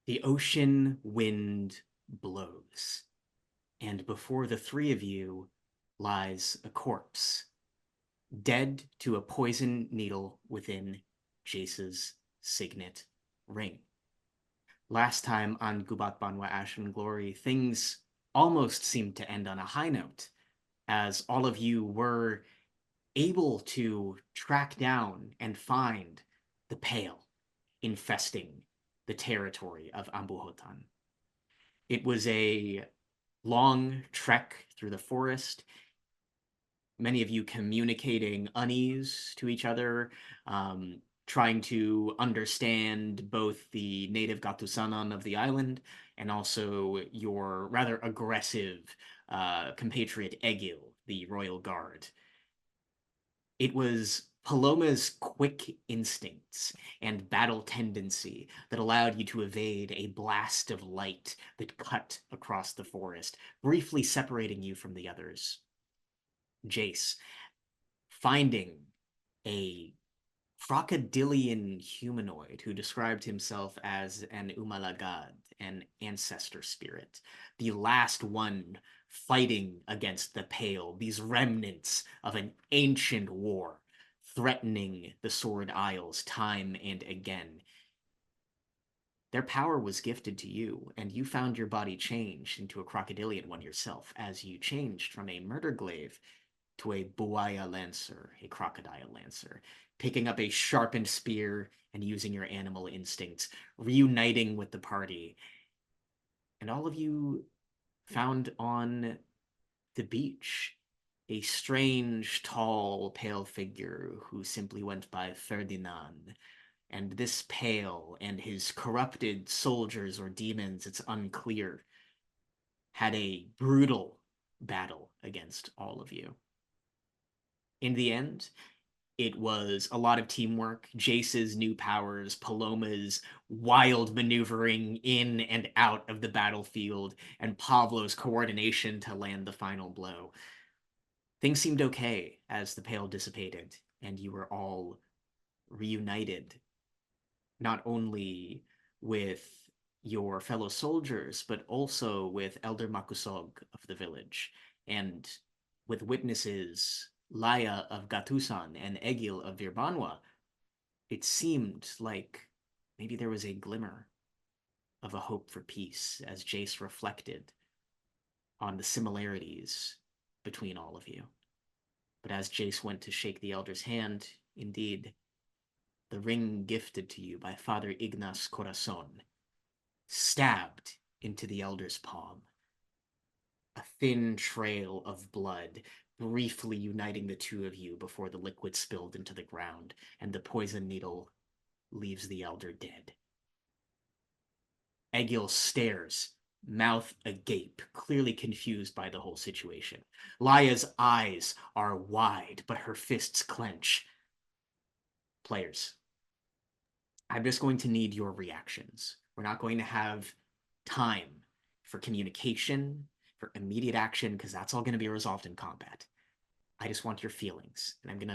The ocean wind blows, and before the three of you lies a corpse, dead to a poison needle within Jace's signet ring. Last time on Gubat Banwa Ashen Glory, things almost seemed to end on a high note, as all of you were able to track down and find the Pale infesting the territory of Ambuhotan. It was a long trek through the forest, many of you communicating unease to each other, trying to understand both the native Gatusanan of the island and also your rather aggressive compatriot Egil, the royal guard. It was Paloma's quick instincts and battle tendency that allowed you to evade a blast of light that cut across the forest, briefly separating you from the others. Jace, finding a crocodilian humanoid who described himself as an Umalagad, an ancestor spirit, the last one fighting against the Pale, these remnants of an ancient war, threatening the Sword Isles time and again. Their power was gifted to you, and you found your body changed into a crocodilian one yourself, as you changed from a murder glaive to a buaya lancer, a crocodile lancer, picking up a sharpened spear and using your animal instincts, reuniting with the party. And all of you found on the beach a strange, tall, pale figure who simply went by Ferdinand. And this Pale and his corrupted soldiers or demons, it's unclear, had a brutal battle against all of you. In the end, it was a lot of teamwork, Jace's new powers, Paloma's wild maneuvering in and out of the battlefield, and Pavlo's coordination to land the final blow. Things seemed okay as the Pale dissipated, and you were all reunited, not only with your fellow soldiers, but also with Elder Makusog of the village, and with witnesses Laya of Gatusan and Egil of Virbanwa. It seemed like maybe there was a glimmer of a hope for peace as Jace reflected on the similarities between all of you. But as Jace went to shake the elder's hand, indeed, the ring gifted to you by Father Ignace Corazon stabbed into the elder's palm. A thin trail of blood briefly uniting the two of you before the liquid spilled into the ground and the poison needle leaves the elder dead. Egil stares, mouth agape, clearly confused by the whole situation. Laya's eyes are wide, but her fists clench. Players, I'm just going to need your reactions. We're not going to have time for communication, for immediate action, because that's all going to be resolved in combat. I just want your feelings. And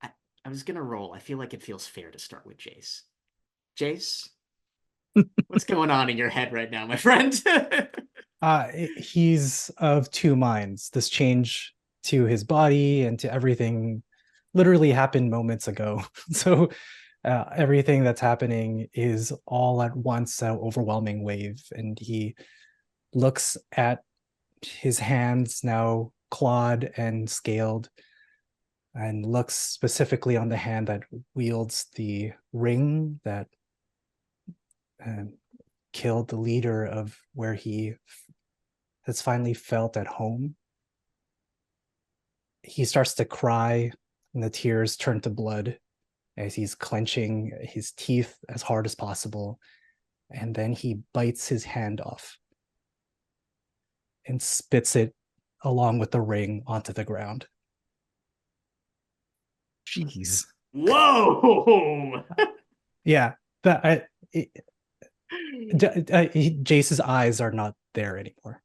I was going to roll. I feel like it feels fair to start with Jace. Jace, what's going on in your head right now, my friend? He's of two minds. This change to his body and to everything literally happened moments ago. So everything that's happening is all at once an overwhelming wave. And he looks at his hands now clawed and scaled and looks specifically on the hand that wields the ring that killed the leader of where he has finally felt at home. He starts to cry, and the tears turn to blood as he's clenching his teeth as hard as possible. And then he bites his hand off and spits it along with the ring onto the ground. Jeez. Whoa! Yeah, Jace's eyes are not there anymore.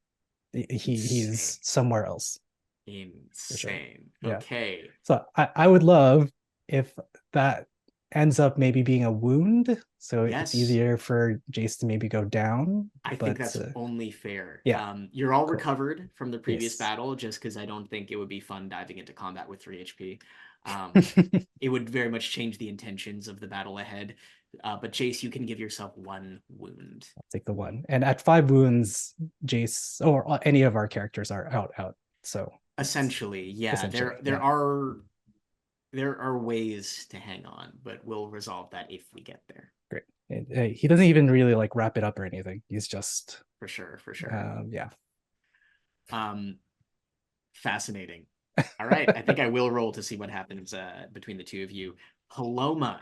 He's somewhere else. Insane. Sure. Yeah. Okay. So I would love if that ends up maybe being a wound, so it's Yes. easier for Jace to maybe go down. I think But that's only fair. yeah, You're all cool. recovered from the previous Yes. battle, just because I don't think it would be fun diving into combat with 3 HP. Um, it would very much change the intentions of the battle ahead. But Jace, you can give yourself 1 wound. I'll take the 1. And at 5 wounds, Jace or any of our characters are out. So Essentially, yeah. essentially, There are ways to hang on, but we'll resolve that if we get there. great. He doesn't even really like wrap it up or anything. He's just For sure. yeah. Fascinating. All right, I think I will roll to see what happens between the two of you. Paloma.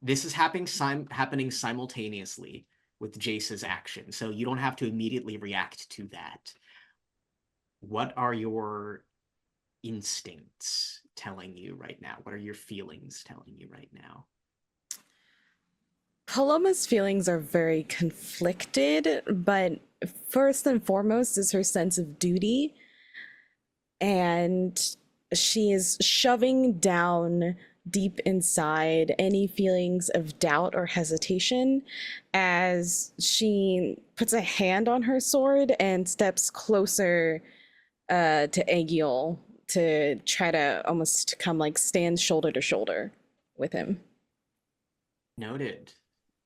This is happening simultaneously with Jace's action, so you don't have to immediately react to that. What are your instincts telling you right now? What are your feelings telling you right now? Paloma's feelings are very conflicted, but first and foremost is her sense of duty. And she is shoving down deep inside any feelings of doubt or hesitation as she puts a hand on her sword and steps closer to Aegiel to try to almost come like stand shoulder to shoulder with him. Noted.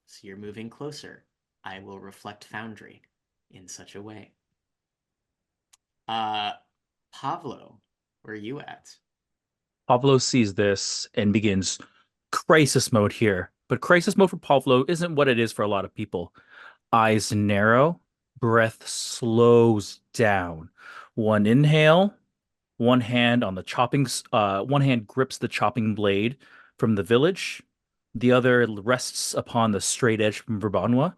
So you're moving closer. I will reflect Foundry in such a way. Pavlo, where are you at? Pavlo sees this and begins crisis mode here. But crisis mode for Pavlo isn't what it is for a lot of people. Eyes narrow, breath slows down. One inhale, one hand grips the chopping blade from the village. The other rests upon the straight edge from Verbanwa.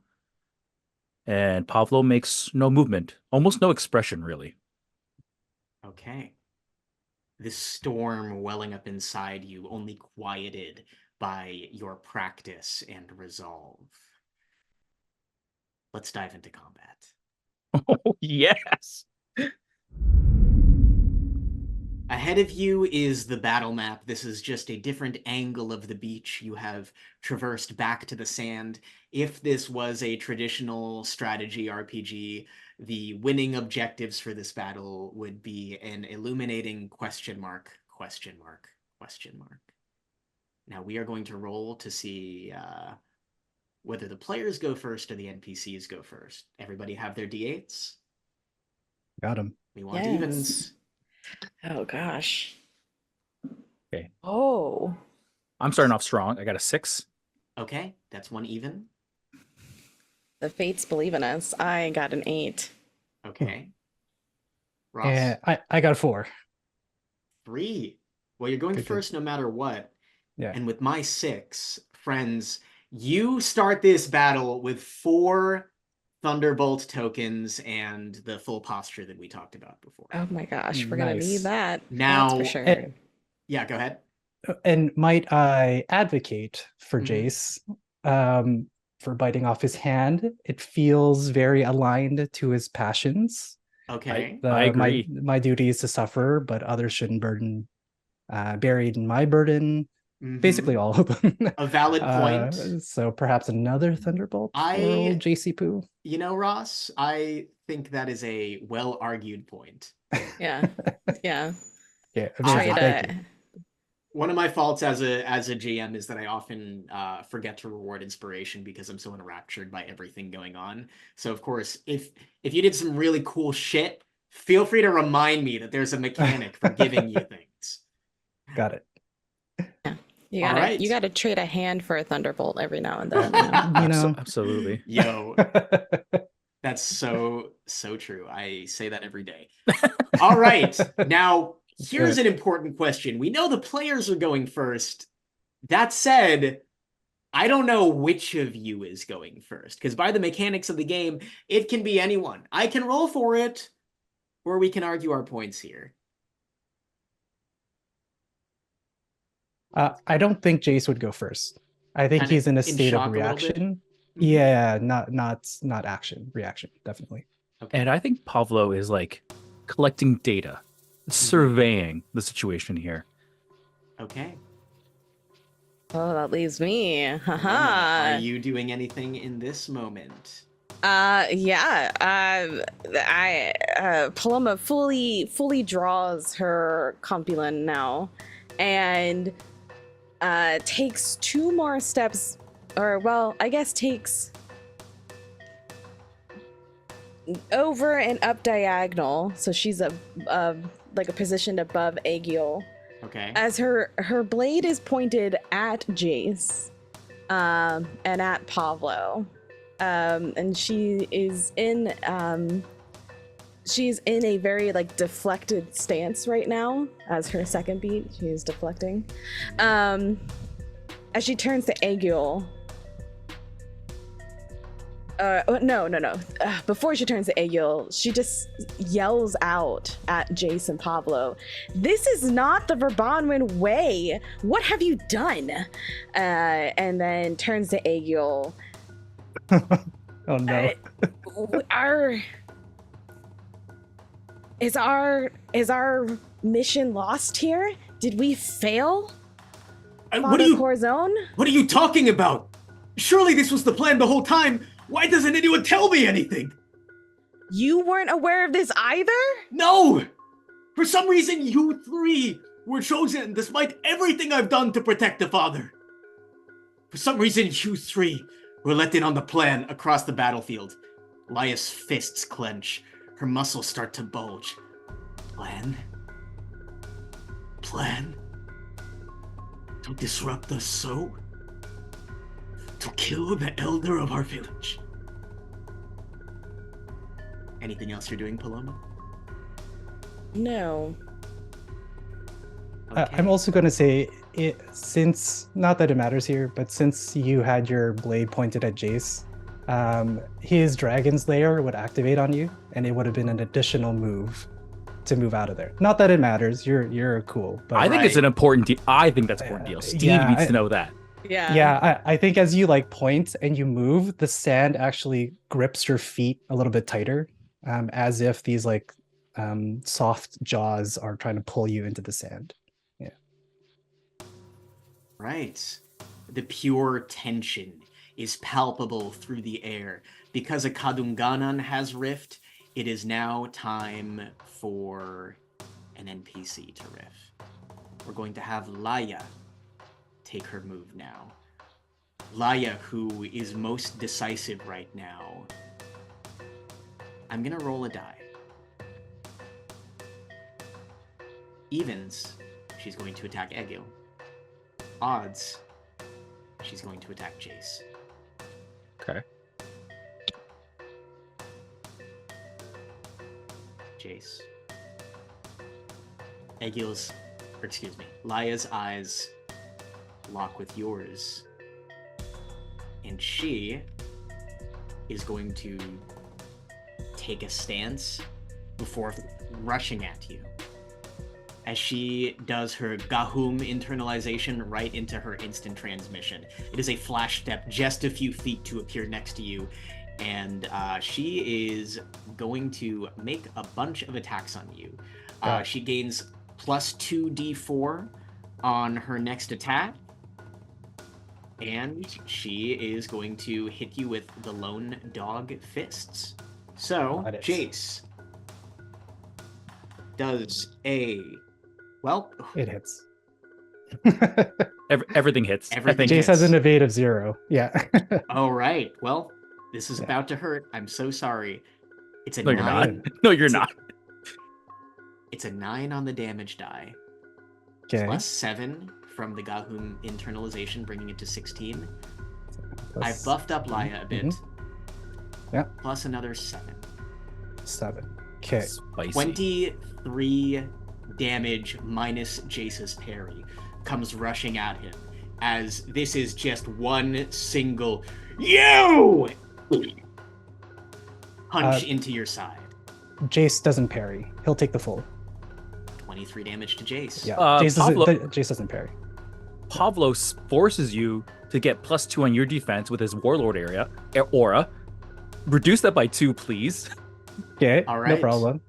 And Pavlo makes no movement, almost no expression, really. Okay. This storm welling up inside you, only quieted by your practice and resolve. Let's dive into combat. Oh, yes. Ahead of you is the battle map. This is just a different angle of the beach. You have traversed back to the sand. If this was a traditional strategy RPG, the winning objectives for this battle would be an illuminating question mark, question mark, question mark. Now we are going to roll to see whether the players go first or the NPCs go first. Everybody have their D8s? Got him. We want Yes. evens. Oh gosh. Okay. Oh. I'm starting off strong. I got a 6. Okay, that's 1 even. The fates believe in us. I got an 8. Okay. Ross? And I got a 4. 3. Well, you're going Good. first no matter what. Yeah. And with my 6, friends, you start this battle with 4 Thunderbolt tokens and the full posture that we talked about before. Oh my gosh, we're gonna Nice. need that. Now- That's for sure. Yeah, go ahead. And might I advocate for Mhm. Jace for biting off his hand? It feels very aligned to his passions. Okay. I agree. My duty is to suffer, but others shouldn't burden. Buried in my burden, Mhm. basically all of them. A valid point. So perhaps another Thunderbolt for old JC Poo. You know, Ross, I think that is a well-argued point. Yeah. Yeah. Yeah, I- amazing. Thank you. One of my faults as a GM is that I often forget to reward inspiration because I'm so enraptured by everything going on. So of course, if you did some really cool shit, feel free to remind me that there's a mechanic for giving you things. Got it. You All gotta right. you gotta trade a hand for a thunderbolt every now and then. You know? You know. Absolutely. Yo, that's so true. I say that every day. All right. Now, here's an important question. We know the players are going first. That said, I don't know which of you is going first, because by the mechanics of the game, it can be anyone. I can roll for it, or we can argue our points here. I don't think Jace would go first. I think Kinda he's in a in state of shock a little bit? reaction. Mhm. Yeah, not action, reaction, definitely. Okay. And I think Pavlo is like collecting data, surveying the situation here. Okay. Oh, that leaves me. Are Haha. you doing anything in this moment? Yeah. Paloma fully draws her compulin now, and takes 2 more steps, or well, I guess takes over and up diagonal, so she's like a positioned above Aegiel, Okay. as her blade is pointed at Jace, and at Pavlo, and she's in a very like deflected stance right now. As her second beat, she is deflecting. As she turns to Aegiel. No. Before she turns to Aegiel, she just yells out at Jace and Pablo, "This is not the Verbanwin way! What have you done?" And then turns to Aegiel. Oh no. Is our mission lost here? Did we fail? What are you talking about? Surely this was the plan the whole time. Why doesn't anyone tell me anything? You weren't aware of this either? No! For some reason, you 3 were chosen despite everything I've done to protect the father. For some reason, you 3 were let in on the plan across the battlefield. Laya's fists clench. Her muscles start to bulge. Plan? To disrupt us so? To kill the elder of our village? Anything else you're doing, Paloma? No. Okay. I'm also going to say, since, not that it matters here, but since you had your blade pointed at Jace, his Dragon's Lair would activate on you, and it would have been an additional move to move out of there. Not that it matters, you're cool. But I think it's an important deal. I think that's an important deal. Steve needs to know that. Yeah. I think as you like point and you move, the sand actually grips your feet a little bit tighter, as if these like soft jaws are trying to pull you into the sand. Yeah. Right. The pure tension is palpable through the air. Because a Kadunganan has rift, it is now time for an NPC to riff. We're going to have Laya take her move now. Laya, who is most decisive right now. I'm gonna roll a die. Evens, she's going to attack Aegiel. Odds, she's going to attack Jace. Okay. Jace. Laya's eyes lock with yours. And she is going to take a stance before rushing at you. As she does her Gahum internalization right into her instant transmission. It is a flash step just a few feet to appear next to you. And she is going to make a bunch of attacks on you. She gains plus 2d4 on her next attack. And she is going to hit you with the lone dog fists. So, Jace does a... Well... It hits. Everything hits. Everything Jace hits. has an evade of 0. Yeah. All right. Well, this is about to hurt. I'm so sorry. It's a No, 9. you're not. No, you're not. It's a 9 on the damage die. Okay. Plus 7 from the Gahum internalization, bringing it to 16. Plus I've buffed up Laya a bit. Yeah. Plus another 7. 7. Okay. Spicy. 23 damage minus Jace's parry comes rushing at him, as this is just one single punch into your side. Jace doesn't parry. He'll take the full. 23 damage to Jace. Yeah. Pablo- Jace doesn't parry. Pavlo forces you to get +2 on your defense with his warlord aura. Reduce that by 2, please. Okay. All No right. problem.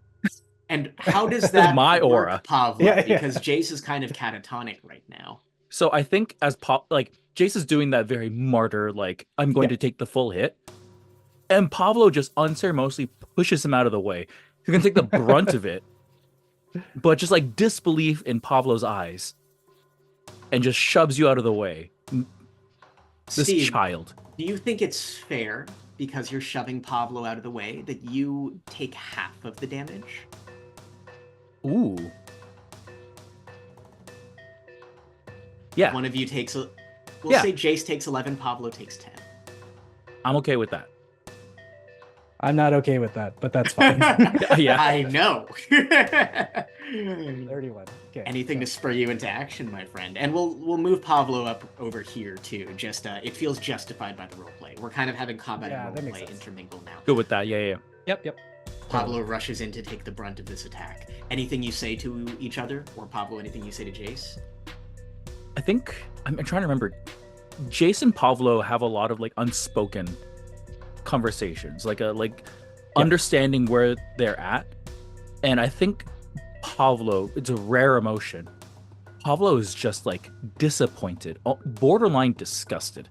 And how does that my work, aura. Pavlo? Yeah. Because Jace is kind of catatonic right now. So I think as Jace is doing that very martyr, like, I'm going to take the full hit. And Pablo just unceremoniously pushes him out of the way. He's going to take the brunt of it. But just like disbelief in Pablo's eyes. And just shoves you out of the way. This Steve, child. do you think it's fair, because you're shoving Pablo out of the way, that you take half of the damage? Ooh. Yeah. One of you takes... We'll Yeah. say Jace takes 11, Pablo takes 10. I'm okay with that. I'm not okay with that, but that's fine. Yeah. I know. 31. Okay. Anything to spur you into action, my friend. And we'll move Pablo up over here too. Just it feels justified by the roleplay. We're kind of having combat and that makes roleplay sense. intermingle now. Good with that. Yeah. Yep. Pablo rushes in to take the brunt of this attack. Anything you say to each other, or Pablo, anything you say to Jace? I think I'm trying to remember. Jace and Pablo have a lot of like unspoken conversations, understanding where they're at. And I think Pablo, it's a rare emotion. Pablo is just like disappointed, borderline disgusted.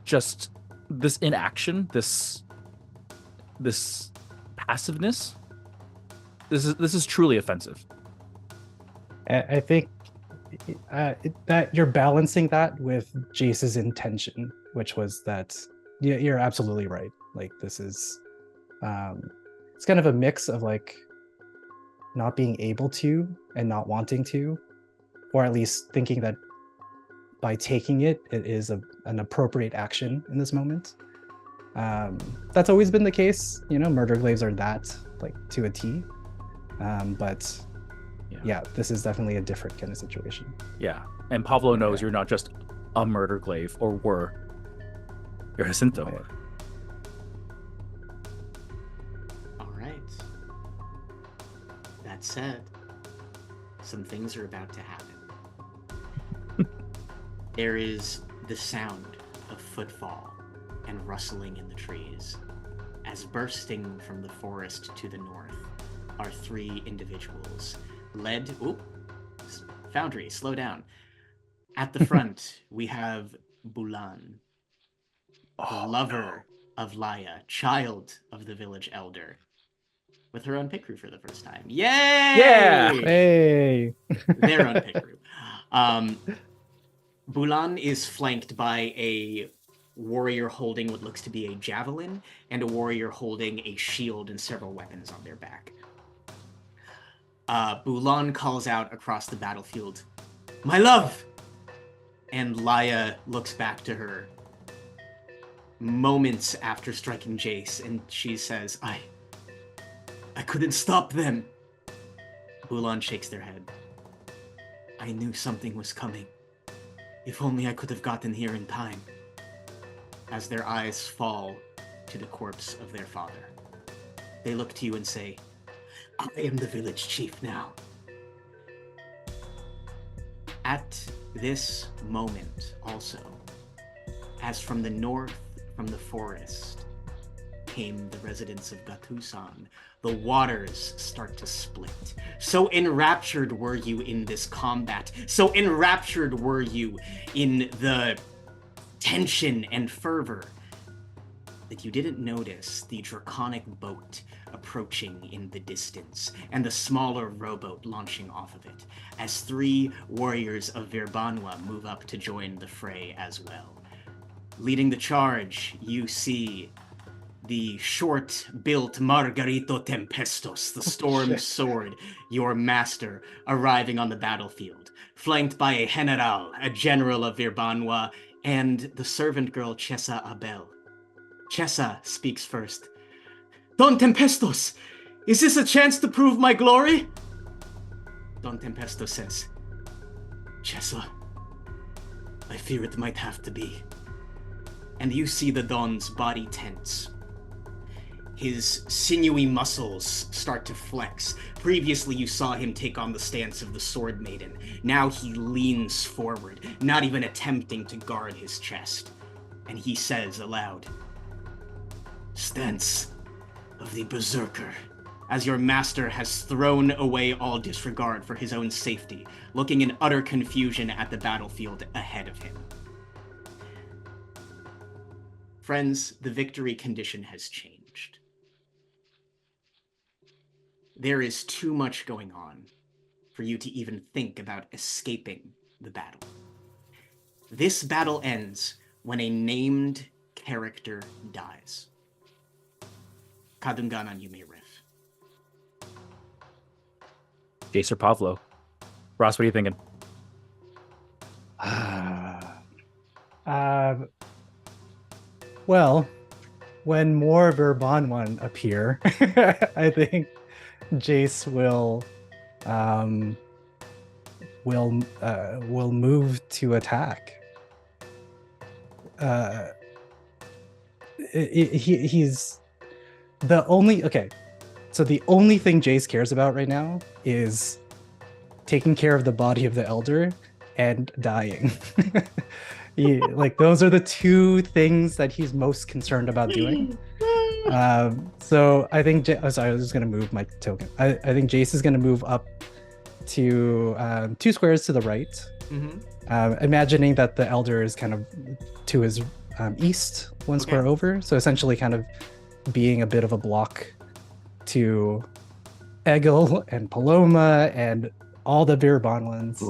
Just this inaction, this passiveness. This is truly offensive. I think that you're balancing that with Jace's intention, which was that you're absolutely right. Like, this is it's kind of a mix of like not being able to and not wanting to, or at least thinking that by taking it is an appropriate action in this moment. That's always been the case, murder glaives are that, like, to a T. But yeah, this is definitely a different kind of situation. Yeah, and Pablo knows you're not just a murder glaive, or were. You're Jacinto. Right. All right. That said, some things are about to happen. There is the sound of footfall and rustling in the trees, as bursting from the forest to the north are three individuals led... Ooh, Foundry, slow down. At the front, we have Bulan, the lover of Laya, child of the village elder, with her own pit crew for the first time. Yay! Yeah! Hey! Their own pit crew. Bulan is flanked by a warrior holding what looks to be a javelin, and a warrior holding a shield and several weapons on their back. Bulan calls out across the battlefield, "My love!" And Laya looks back to her moments after striking Jace, and she says, I couldn't stop them. Bulan shakes their head. I knew something was coming. If only I could have gotten here in time. As their eyes fall to the corpse of their father, they look to you and say, I am the village chief now. At this moment, also, as from the north, from the forest, came the residents of Gatusan, the waters start to split. So enraptured were you in this combat, so enraptured were you in the tension and fervor, that you didn't notice the draconic boat approaching in the distance, and the smaller rowboat launching off of it, as three warriors of Banwa move up to join the fray as well. Leading the charge, you see the short-built Margarito Tempestos, the Storm Sword, your master, arriving on the battlefield, flanked by a general, a general of Banwa, and the servant girl Chesa Abel. Chesa speaks first. Don Tempestos, is this a chance to prove my glory? Don Tempestos says, Chesa, I fear it might have to be. And you see the Don's body tense. His sinewy muscles start to flex. Previously, you saw him take on the stance of the Sword Maiden. Now he leans forward, not even attempting to guard his chest. And he says aloud, Stance of the Berserker. as your master has thrown away all disregard for his own safety, looking in utter confusion at the battlefield ahead of him. Friends, the victory condition has changed. There is too much going on for you to even think about escaping the battle. This battle ends when a named character dies. Kadunganan, you may riff. Jace or Pavlo? Ross, what are you thinking? Well, when more Banwa appear, I think Jace will move to attack. He's the only so the only thing Jace cares about right now is taking care of the body of the elder and dying. Like those are the two things that he's most concerned about doing. So I think sorry, I was just gonna move my token. I think Jace is gonna move up to 2 squares to the right, imagining that the elder is kind of to his east, 1 square over. So essentially, kind of being a bit of a block to Egil and Paloma and all the Banwans.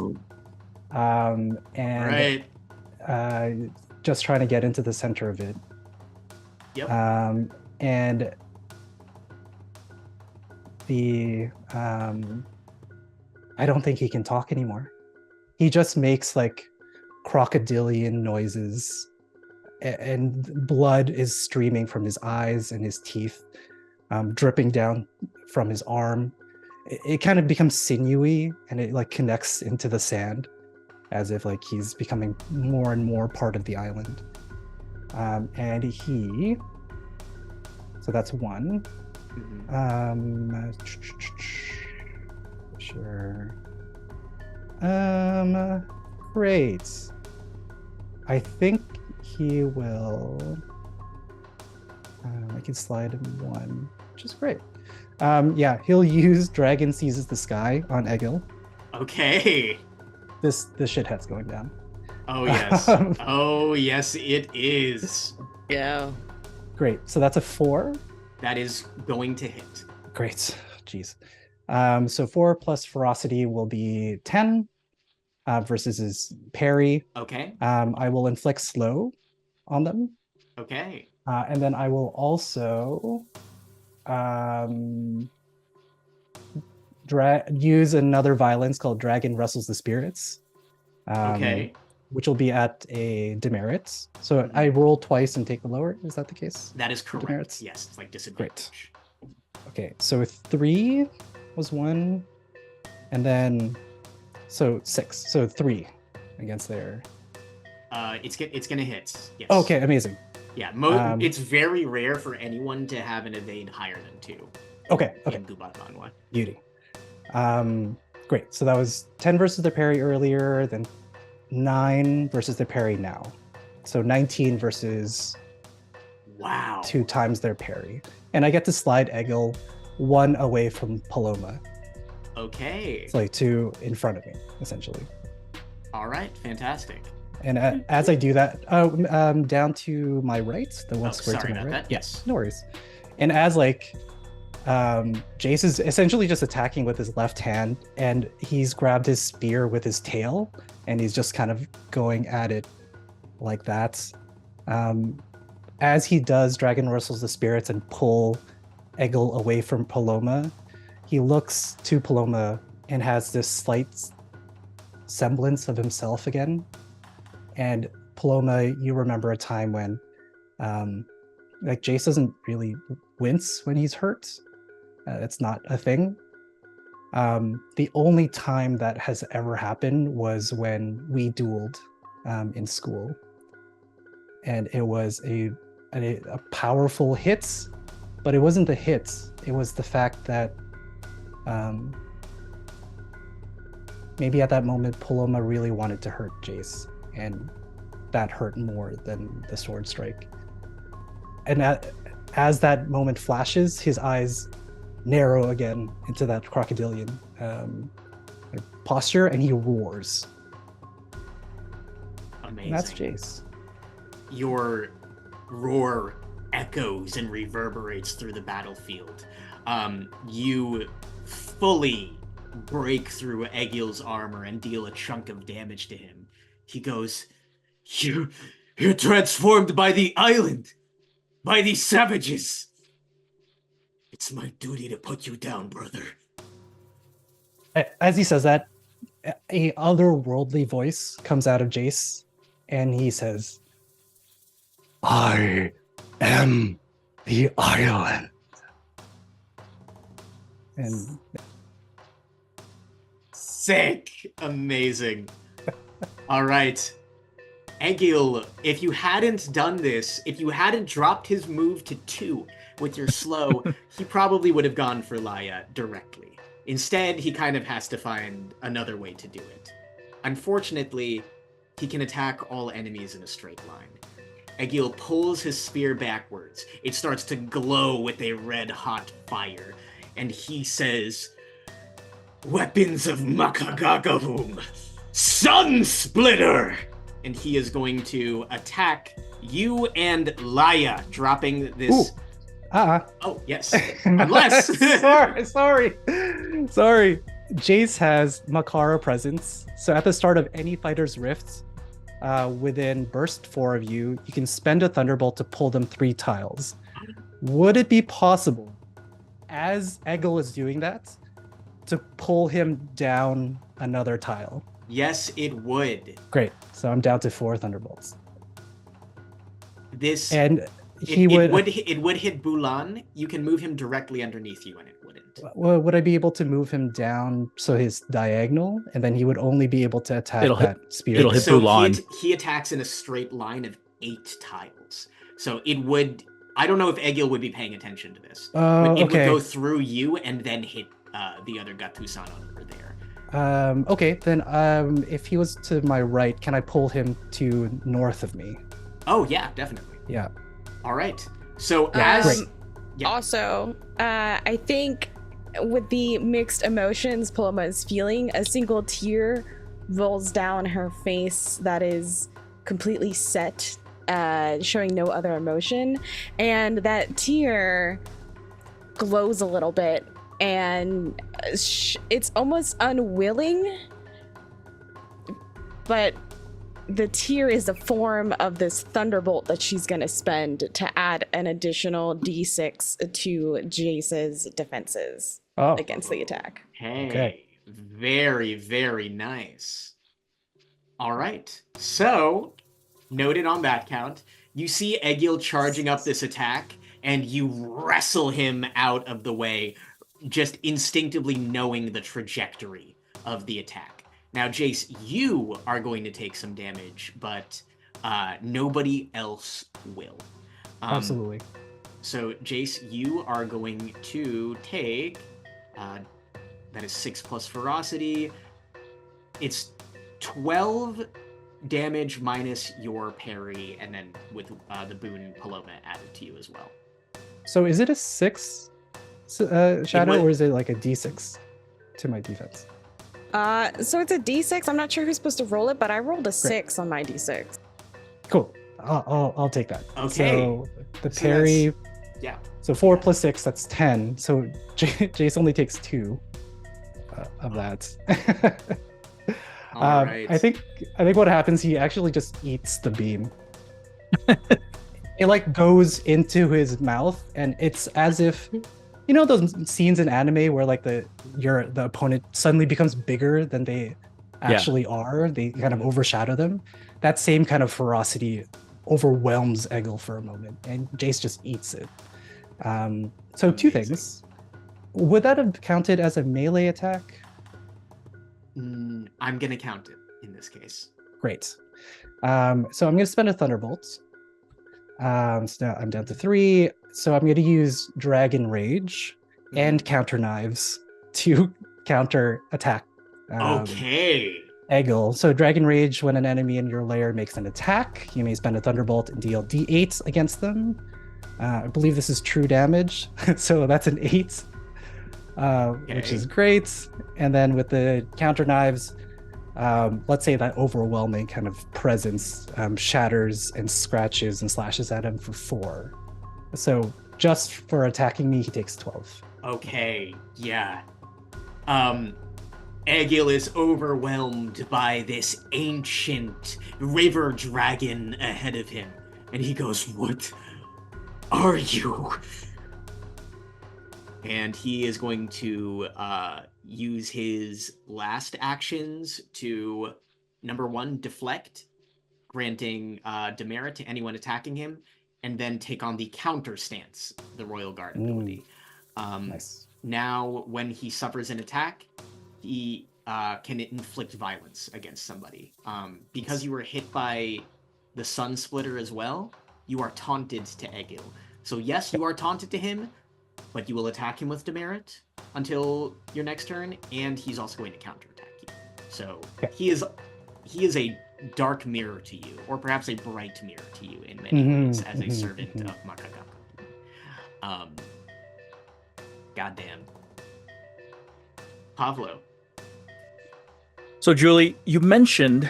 And just trying to get into the center of it. Yep. And the I don't think he can talk anymore. He just makes like crocodilian noises, and blood is streaming from his eyes and his teeth, dripping down from his arm. It kind of becomes sinewy, and it like connects into the sand, as if like he's becoming more and more part of the island. And he, so that's 1. Sure. Great. I think he will. I can slide him 1, which is great. Yeah, he'll use Dragon Seizes the Sky on Egil. Okay. This shithead's going down. Oh yes. Oh yes, it is. Yeah. Great. So that's a 4. That is going to hit. Great. Jeez. So 4 plus ferocity will be 10 versus his parry. Okay. I will inflict slow on them. Okay. And then I will also use another violence called Dragon Wrestles the Spirits. Okay. Which will be at a demerit. So I roll twice and take the lower. Is that the case? That is correct. Demerits? Yes, it's like disadvantage. Okay, so 3 was 1, and then so 6. So 3 against there. It's gonna hit. Yes. Okay, amazing. Yeah, it's very rare for anyone to have an evade higher than 2. Okay. In Gubat Banwa. Beauty. Great. So that was 10 versus the parry earlier, then 9 versus the parry now. So 19 versus 2 times their parry. And I get to slide Egil 1 away from Paloma. Okay. It's like 2 in front of me, essentially. All right, fantastic. And as I do that, down to my right, the 1 square to my right. That. Yes. No worries. And as like Jace is essentially just attacking with his left hand, and he's grabbed his spear with his tail, and he's just kind of going at it like that. As he does, Dragon Wrestles the Spirits and pull Egil away from Paloma. He looks to Paloma and has this slight semblance of himself again. And Paloma, you remember a time when like Jace doesn't really wince when he's hurt. It's not a thing. The only time that has ever happened was when we dueled in school. And it was a powerful hit, but it wasn't the hit. It was the fact that maybe at that moment, Paloma really wanted to hurt Jace, and that hurt more than the sword strike. And as that moment flashes, his eyes narrow again into that crocodilian posture, and he roars. Amazing. And that's Jace. Your roar echoes and reverberates through the battlefield. You fully break through Egil's armor and deal a chunk of damage to him. He goes, You're transformed by the island, by these savages. It's my duty to put you down, brother. As he says that, a otherworldly voice comes out of Jace, and he says, I am the island. And Sick. Amazing. All right. Egil, if you hadn't done this, if you hadn't dropped his move to 2 with your slow, he probably would have gone for Laia directly. Instead, he kind of has to find another way to do it. Unfortunately, he can attack all enemies in a straight line. Egil pulls his spear backwards. It starts to glow with a red-hot fire, and he says, Weapons of Makagagavum! Sun Splitter! And he is going to attack you and Laia, dropping this... Ooh. Oh, yes. Unless... Sorry. Jace has Makara presence. So at the start of any fighter's rift, within burst 4 of you, you can spend a Thunderbolt to pull them 3 tiles. Would it be possible, as Egil is doing that, to pull him down another tile? Yes, it would. Great. So I'm down to 4 Thunderbolts. This... And it would hit Bulan. You can move him directly underneath you, and it wouldn't. Would I be able to move him down so his diagonal, and then he would only be able to attack that spear? It'll hit Bulan. He attacks in a straight line of 8 tiles. So it would... I don't know if Egil would be paying attention to this. But it would go through you and then hit the other Gatusan over there. Okay, then if he was to my right, can I pull him to north of me? Oh, yeah, definitely. Yeah. All right. So Also, I think with the mixed emotions Paloma is feeling, a single tear rolls down her face that is completely set, showing no other emotion. And that tear glows a little bit, and it's almost unwilling, but the tear is a form of this thunderbolt that she's going to spend to add an additional d6 to Jace's defenses against the attack. Hey, okay. Very, very nice. All right. So, noted on that count, you see Egil charging up this attack, and you wrestle him out of the way, just instinctively knowing the trajectory of the attack. Now, Jace, you are going to take some damage, but nobody else will. Absolutely. So, Jace, you are going to take... that is 6 plus ferocity. It's 12 damage minus your parry, and then with the boon Paloma added to you as well. So is it a 6 shadow, or is it like a d6 to my defense? So it's a d6. I'm not sure who's supposed to roll it, but I rolled a 6 on my d6. Cool. I'll take that. Okay. So the parry. Yeah. So 4 plus 6, that's 10. So Jace only takes 2 of that. All right. I think what happens, he actually just eats the beam. It like goes into his mouth, and it's as if, you know those scenes in anime where like the opponent suddenly becomes bigger than they actually are. They kind of overshadow them. That same kind of ferocity overwhelms Egil for a moment, and Jace just eats it. So 2 things. Would that have counted as a melee attack? I'm gonna count it in this case. Great. So I'm gonna spend a Thunderbolt. So now I'm down to 3. So I'm gonna use Dragon Rage and Counter Knives to counter attack. Okay. Egil. So Dragon Rage, when an enemy in your lair makes an attack, you may spend a Thunderbolt and deal d8 against them. I believe this is true damage, so that's an 8. which is Okay. great. And then with the counter knives, let's say that overwhelming kind of presence shatters and scratches and slashes at him for 4. So just for attacking me, he takes 12. Okay, yeah. Egil is overwhelmed by this ancient river dragon ahead of him, and he goes, "What are you?" And he is going to use his last actions to, number 1, deflect, granting demerit to anyone attacking him, and then take on the counter stance, the Royal Guard ability. Nice. Now, when he suffers an attack, he can inflict violence against somebody. Because you were hit by the Sun Splitter as well, you are taunted to Egil. So yes, you are taunted to him, but you will attack him with demerit until your next turn, and he's also going to counterattack you. So he is a dark mirror to you, or perhaps a bright mirror to you in many ways, as a servant of Makagaku. Goddamn. Pavlo. So, Julie, you mentioned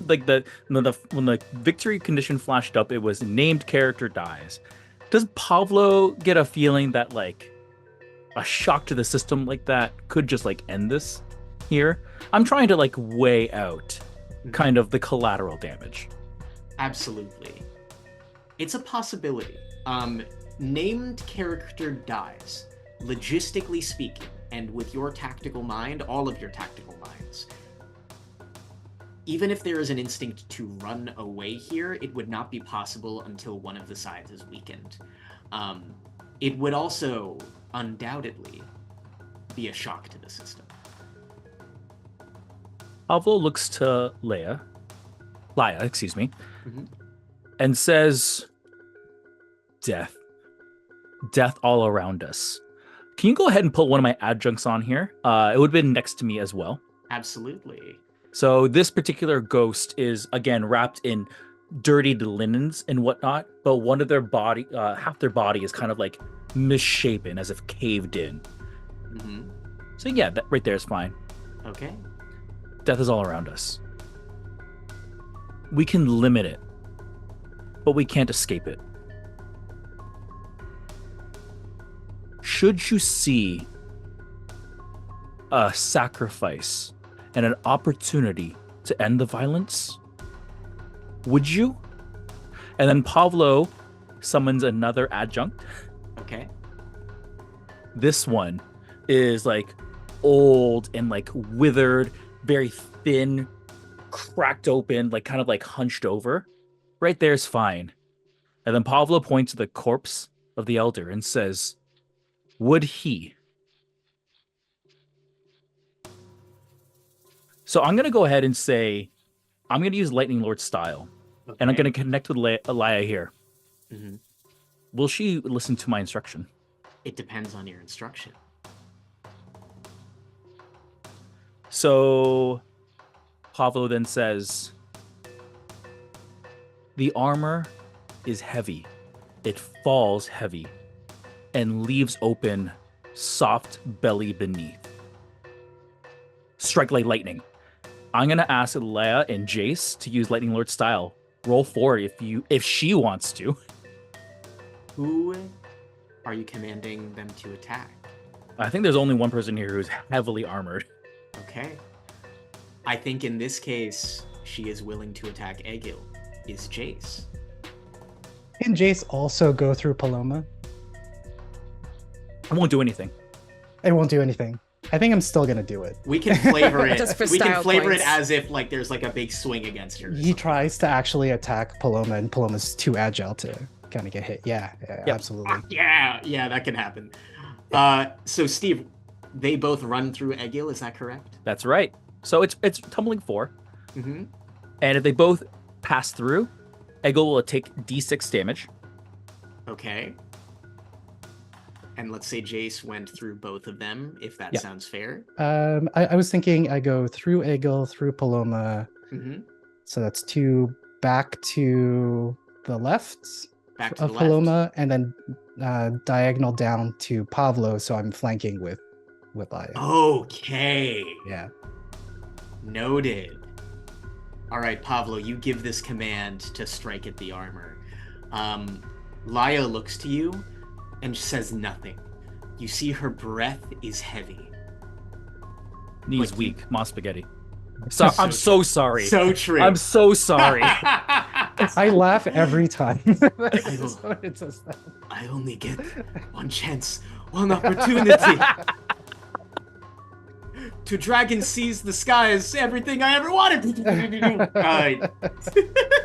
like when the victory condition flashed up, it was named character dies. Does Pavlo get a feeling that like a shock to the system like that could just like end this here? I'm trying to like weigh out kind of the collateral damage. Absolutely. It's a possibility. Named character dies. Logistically speaking, and with your tactical mind, all of your tactical minds, even if there is an instinct to run away here, it would not be possible until one of the sides is weakened. It would also undoubtedly be a shock to the system. Pavlo looks to Laya, and says, "Death all around us. Can you go ahead and put one of my adjuncts on here? It would have been next to me as well." Absolutely. So this particular ghost is, again, wrapped in dirtied linens and whatnot, but one of their body, half their body is kind of like misshapen, as if caved in. So yeah, that right there is fine. Okay. Death is all around us. We can limit it, but we can't escape it. Should you see a sacrifice and an opportunity to end the violence, would you? And then Pavlo summons another adjunct. Okay. This one is like old and like withered, very thin, cracked open, like kind of like hunched over. Right there's fine. And then Pavlo points to the corpse of the elder and says, "Would he?" So I'm going to go ahead and say, I'm going to use Lightning Lord style. Okay. And I'm going to connect with Elia here. Mm-hmm. Will she listen to my instruction? It depends on your instruction. So Pavlo then says, "The armor is heavy. It falls heavy and leaves open soft belly beneath. Strike like lightning." I'm going to ask Leia and Jace to use Lightning Lord style. Roll 4 if she wants to. Who are you commanding them to attack? I think there's only one person here who's heavily armored. Okay. I think in this case, she is willing to attack Egil. Is Jace. Can Jace also go through Paloma? I won't do anything. It won't do anything. I think I'm still gonna do it. We can flavor it. Just for We can style flavor points. it as if like there's like a big swing against her. He tries to actually attack Paloma, and Paloma's too agile to kind of get hit. Yeah, Yep. absolutely. Yeah, that can happen. So Steve, they both run through Egil, is that correct? That's right. So it's tumbling 4. Mm-hmm. And if they both pass through, Egil will take D6 damage. Okay. And let's say Jace went through both of them, if that Yeah. sounds fair. I was thinking I go through Egil, through Paloma. Mm-hmm. So that's 2 back to the left Back to of the Paloma, left. and then diagonal down to Pavlo, so I'm flanking with Aya. Okay. Yeah. Noted. All right, Pavlo, you give this command to strike at the armor. Laya looks to you and says nothing. You see her breath is heavy. Knees Like weak, ma spaghetti. So I'm So so sorry. So true. I'm so sorry. I laugh every time. It says that. I only get one chance, one opportunity. To dragon seize the sky is everything I ever wanted.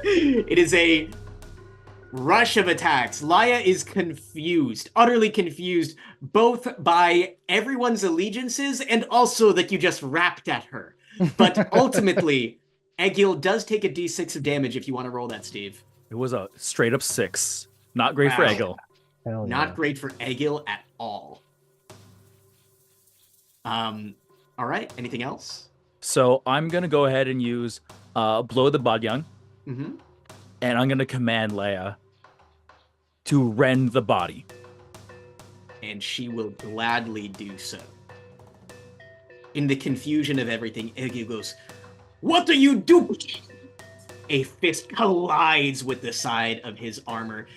It is a rush of attacks. Laya is confused, utterly confused, both by everyone's allegiances and also that you just rapped at her. But ultimately, Egil does take a d6 of damage if you want to roll that, Steve. It was a straight up 6. Not great for Wow. Egil. Hell Not yeah. great for Egil at all. All right, anything else? So I'm gonna go ahead and use Blow the Badyang, Mm-hmm. and I'm gonna command Leia to rend the body. And she will gladly do so. In the confusion of everything, Egil goes, "What are you doing?" A fist collides with the side of his armor.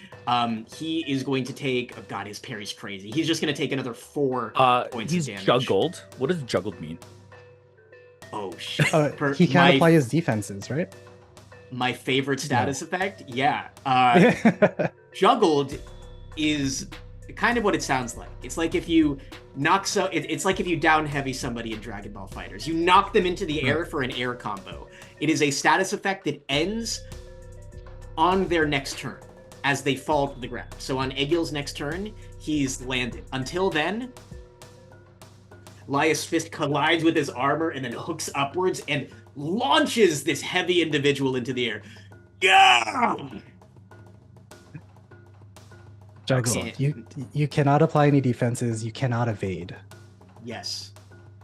He is going to take... Oh god, his parry's crazy. He's just going to take another 4 points He's of damage. juggled. What does juggled mean? Oh, shit. He can't apply his defenses, right? My favorite status effect? Yeah. Juggled is kind of what it sounds like. It's like if you knock it's like if you down heavy somebody in Dragon Ball FighterZ. You knock them into the air for an air combo. It is a status effect that ends on their next turn as they fall to the ground. So on Egil's next turn, he's landed. Until then, Laya's fist collides with his armor and then hooks upwards and launches this heavy individual into the air. Yeah! Juggle. Okay. You cannot apply any defenses. You cannot evade. Yes.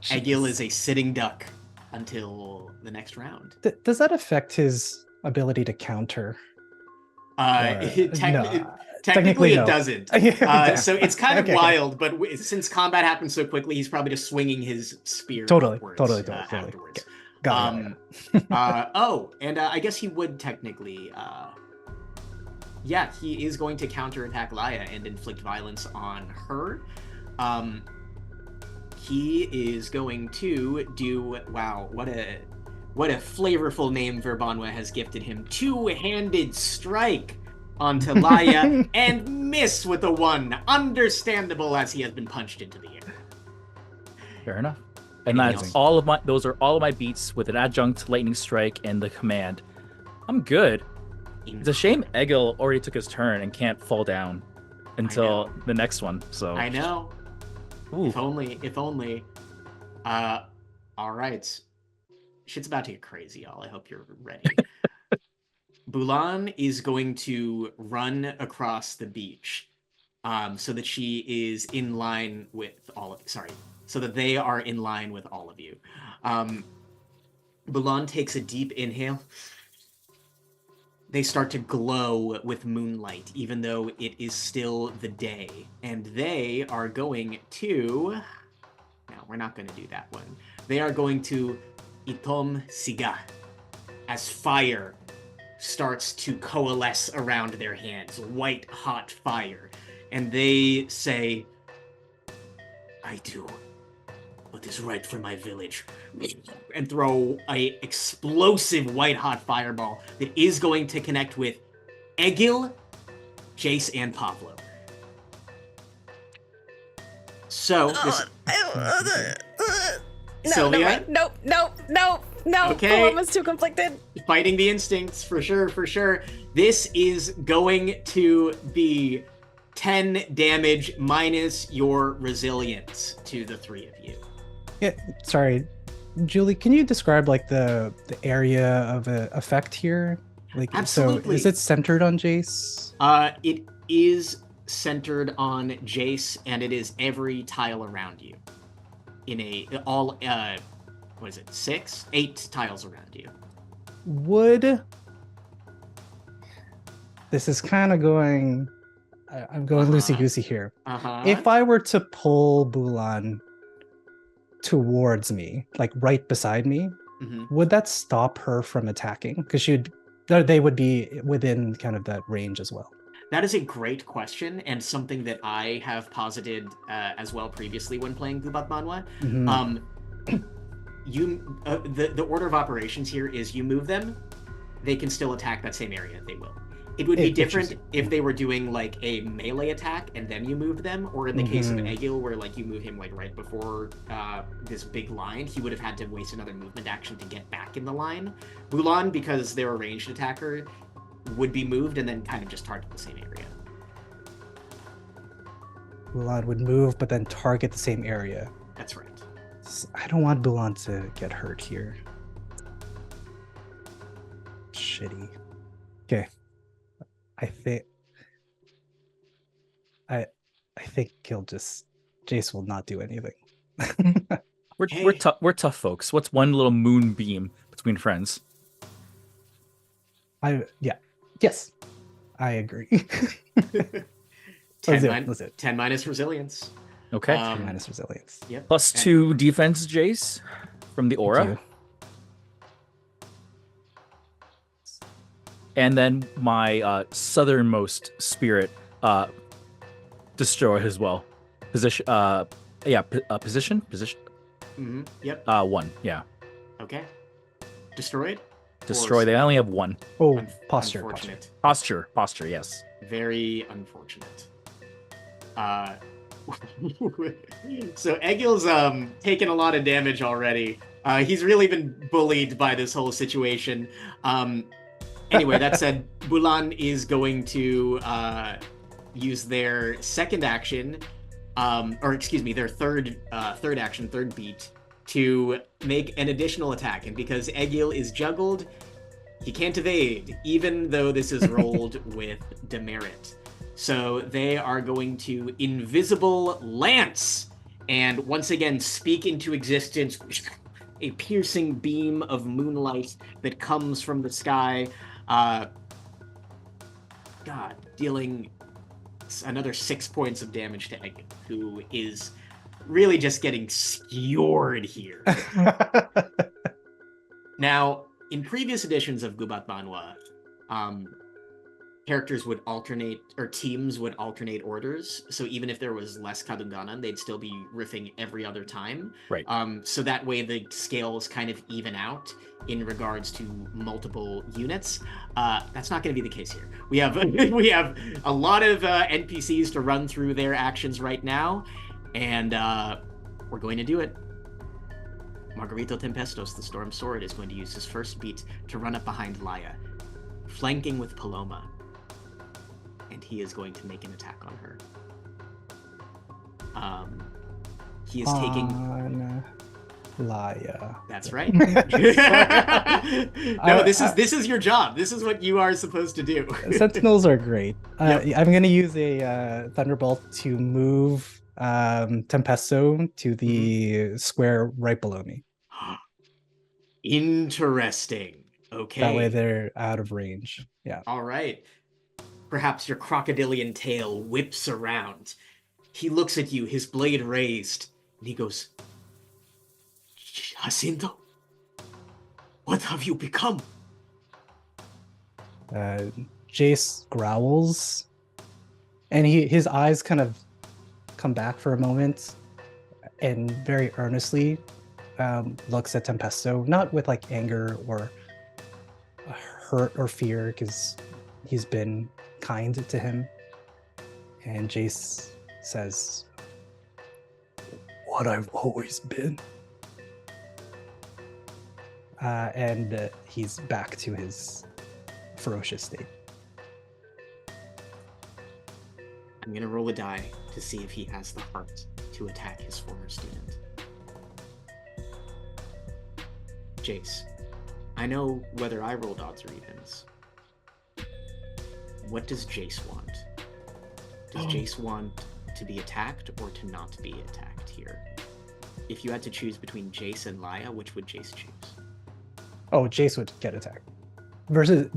Jeez. Egil is a sitting duck until the next round. Does that affect his ability to counter? Technically, no. it doesn't. Damn. So it's kind of Okay. wild, but since combat happens so quickly, he's probably just swinging his spear Totally. afterwards. Got it. And I guess he would technically... yeah, he is going to counterattack Laya and inflict violence on her. He is going to do... Wow, what a flavorful name Verbanwa has gifted him. Two-handed strike onto Laya and miss with a 1. Understandable as he has been punched into the air. Fair enough. And Anything that's else? all of my. Those are all of my beats with an adjunct lightning strike and the command. I'm good. It's a shame Egil already took his turn and can't fall down until the next one. So I know. Ooh. If only. All right. Shit's about to get crazy, y'all. I hope you're ready. Bulan is going to run across the beach, so that she is in line with all of you. Sorry. So that they are in line with all of you. Bulan takes a deep inhale. They start to glow with moonlight, even though it is still the day. And they are going to... No, we're not going to do that one. They are going to Itom Siga, as fire starts to coalesce around their hands. White, hot fire. And they say, "I do what is right for my village," and throw a explosive white hot fireball that is going to connect with Egil, Jace, and Pavlo. So this Silvia? No. Okay. Paloma too conflicted. Fighting the instincts, for sure. This is going to be 10 damage minus your resilience to the 3 of you. Yeah, sorry, Julie. Can you describe like the area of effect here? Like, Absolutely. So is it centered on Jace? It is centered on Jace, and it is every tile around you. In what is it? 8 tiles around you. This is kind of going... I'm going loosey-goosey here. Uh-huh. If I were to pull Bulan towards me, like right beside me, Mhm. would that stop her from attacking? Because they would be within kind of that range as well. That is a great question, and something that I have posited as well previously when playing Gubat Banwa. Mhm. The order of operations here is you move them, they can still attack that same area. They will. It would be different if they were doing like a melee attack and then you moved them, or in the case of Egil, where like you move him like right before this big line, he would have had to waste another movement action to get back in the line. Bulan, because they're a ranged attacker, would be moved and then kind of just target the same area. Bulan would move, but then target the same area. That's right. I don't want Bulan to get hurt here. Shitty. Okay. I think Jace will not do anything. We're tough folks. What's one little moonbeam between friends? Yes, I agree. 10 minus resilience. Okay. 10 minus resilience. Yep. +2 defense, Jace, from the aura. And then my southernmost spirit destroy as well. Position. Position. Mm-hmm. Yep. 1. Yeah. Okay. Destroyed. Destroy. They only have 1. Oh, posture. Unfortunate. Posture. Yes. Very unfortunate. So Egil's taken a lot of damage already. He's really been bullied by this whole situation. Anyway, that said, Bulan is going to use their second action, their third action, third beat, to make an additional attack. And because Egil is juggled, he can't evade, even though this is rolled with demerit. So they are going to Invisible Lance, and once again speak into existence a piercing beam of moonlight that comes from the sky. Dealing another 6 points of damage to Egg, who is really just getting skewered here. Now, in previous editions of Gubat Banwa, characters would alternate, or teams would alternate orders. So even if there was less Kadunganan, they'd still be riffing every other time. Right. So that way the scales kind of even out in regards to multiple units. That's not going to be the case here. We have a lot of NPCs to run through their actions right now, and we're going to do it. Margarito Tempestos, the Storm Sword, is going to use his first beat to run up behind Laia, flanking with Paloma. And he is going to make an attack on her. He is taking Laia. That's right. No, this is your job. This is what you are supposed to do. Sentinels are great. Yep. I'm going to use a Thunderbolt to move Tempesto to the square right below me. Interesting. Okay. That way they're out of range. Yeah. All right. Perhaps your crocodilian tail whips around. He looks at you, his blade raised, and he goes, Jacinto, what have you become? Jace growls, and his eyes kind of come back for a moment, and very earnestly looks at Tempesto, not with like anger or hurt or fear, because he's been kind to him. And Jace says, "What I've always been." And he's back to his ferocious state. I'm going to roll a die to see if he has the heart to attack his former student. Jace, I know whether I rolled odds or evens. What does Jace want? Does Jace want to be attacked or to not be attacked here? If you had to choose between Jace and Laia, which would Jace choose? Oh, Jace would get attacked. Versus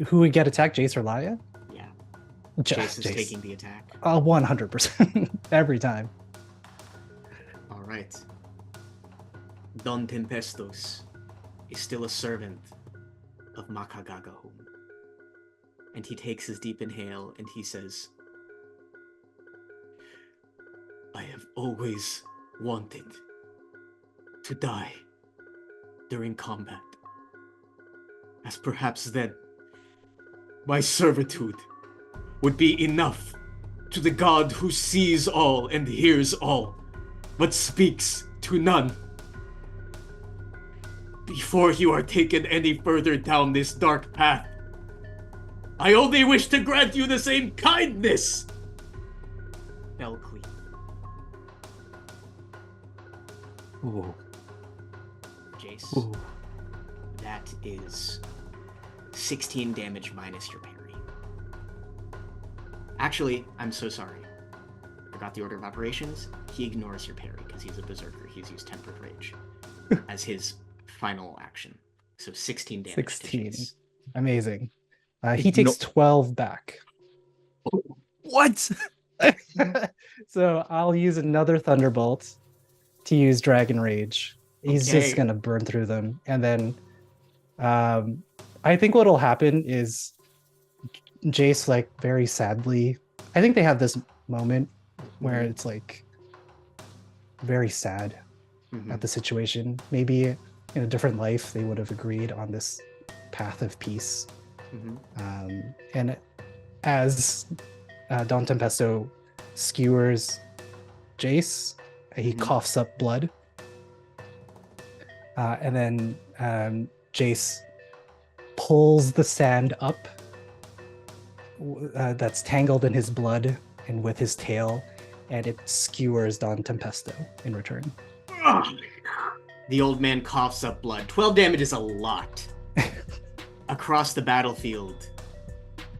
who would get attacked, Jace or Laia? Yeah. Jace is taking the attack. 100% every time. All right. Don Tempestos is still a servant of Makagagahum. And he takes his deep inhale and he says, I have always wanted to die during combat, as perhaps then my servitude would be enough to the God who sees all and hears all, but speaks to none. Before you are taken any further down this dark path, I only wish to grant you the same kindness. Bell Queen. Ooh. Jace. Ooh. That is 16 damage minus your parry. Actually, I'm so sorry. Forgot the order of operations. He ignores your parry because he's a berserker. He's used Tempered Rage as his final action. So 16 damage. 16. To Jace. Amazing. He takes 12 back. What? So I'll use another Thunderbolt to use Dragon Rage. He's Okay. just gonna burn through them. And then I think what'll happen is Jace, like, very sadly, I think they have this moment where it's like very sad at the situation. Maybe in a different life they would have agreed on this path of peace. And as Don Tempesto skewers Jace, he coughs up blood. And then Jace pulls the sand up that's tangled in his blood and with his tail, and it skewers Don Tempesto in return. The old man coughs up blood. 12 damage is a lot. Across the battlefield,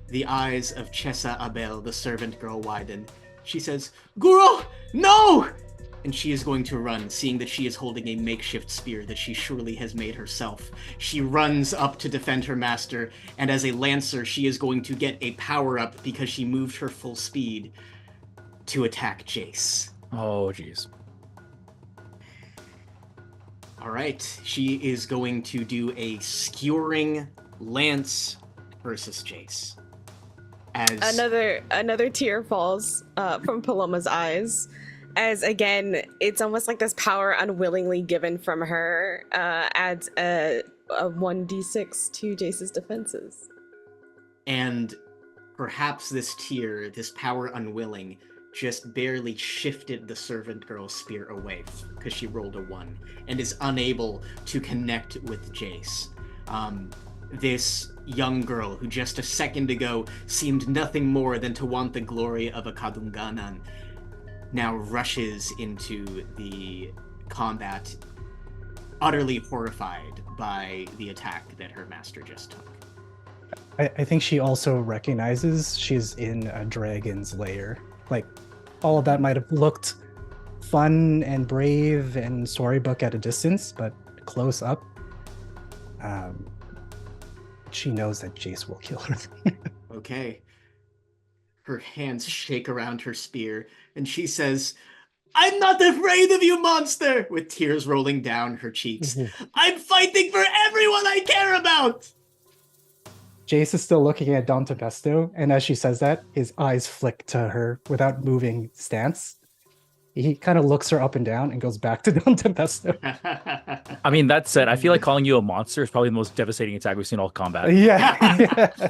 the eyes of Chessa Abel, the servant girl, widen. She says, Guru, no! And she is going to run, seeing that she is holding a makeshift spear that she surely has made herself. She runs up to defend her master, and as a lancer, she is going to get a power-up because she moved her full speed to attack Jace. Oh, jeez. All right, she is going to do a skewering lance versus Jace. As Another tear falls from Paloma's eyes, as again it's almost like this power unwillingly given from her adds a 1d6 to Jace's defenses. And perhaps this tear, this power unwilling, just barely shifted the servant girl's spear away because she rolled a 1 and is unable to connect with Jace. This young girl who just a second ago seemed nothing more than to want the glory of a Kadunganan now rushes into the combat utterly horrified by the attack that her master just took. I think she also recognizes she's in a dragon's lair. Like, all of that might have looked fun and brave and storybook at a distance, but close up, she knows that Jace will kill her. Okay. Her hands shake around her spear, and she says, I'm not afraid of you, monster! With tears rolling down her cheeks. I'm fighting for everyone I care about! Jace is still looking at Don Tempesto, and as she says that, his eyes flick to her without moving stance. He kind of looks her up and down and goes back to Don Tempesto. I mean, that said, I feel like calling you a monster is probably the most devastating attack we've seen all combat. Yeah.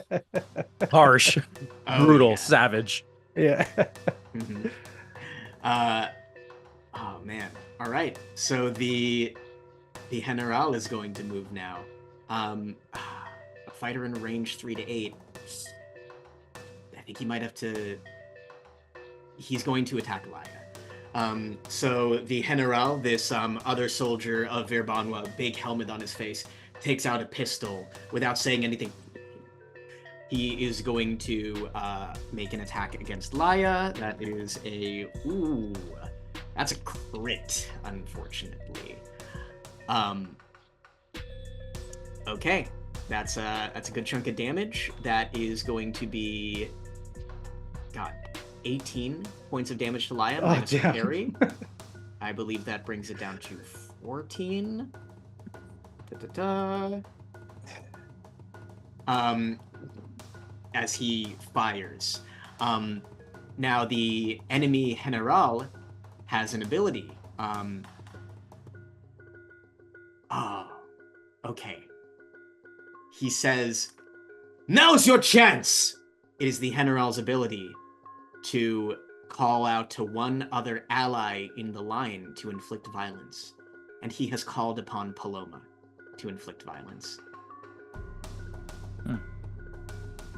Harsh, brutal, yeah. savage. Yeah. Mm-hmm. Oh man. All right. So the General is going to move now. A fighter in range 3 to 8. I think he might have to. He's going to attack Laya. So the General, this other soldier of Verbanwa, big helmet on his face, takes out a pistol without saying anything. He is going to make an attack against Laya. That is that's a crit, unfortunately. Okay, that's a good chunk of damage. That is going to be 18 points of damage to Laya, Oh, minus her damn. parry. I believe that brings it down to 14. Da-da-da. As he fires. Now the enemy General has an ability. Okay. He says, "Now's your chance!" It is the General's ability to call out to one other ally in the line to inflict violence. And he has called upon Paloma to inflict violence.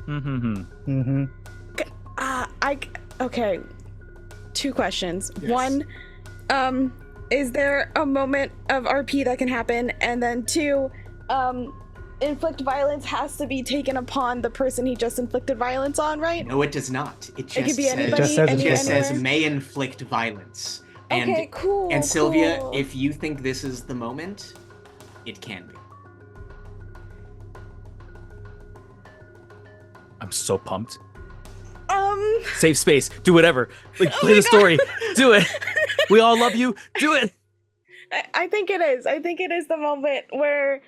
Mm-hmm. Okay. 2 questions. Yes. One, is there a moment of RP that can happen? And then 2, inflict violence has to be taken upon the person he just inflicted violence on, right? No, it does not. It just could be says, anybody, It just says it just anywhere. says may inflict violence. And, Okay, cool. And Silvia, cool. if you think this is the moment, it can be. I'm so pumped. Safe Safe space. Do whatever. Like, Oh play my the story. Do it. We all love you. Do it. I think it is. I think it is the moment where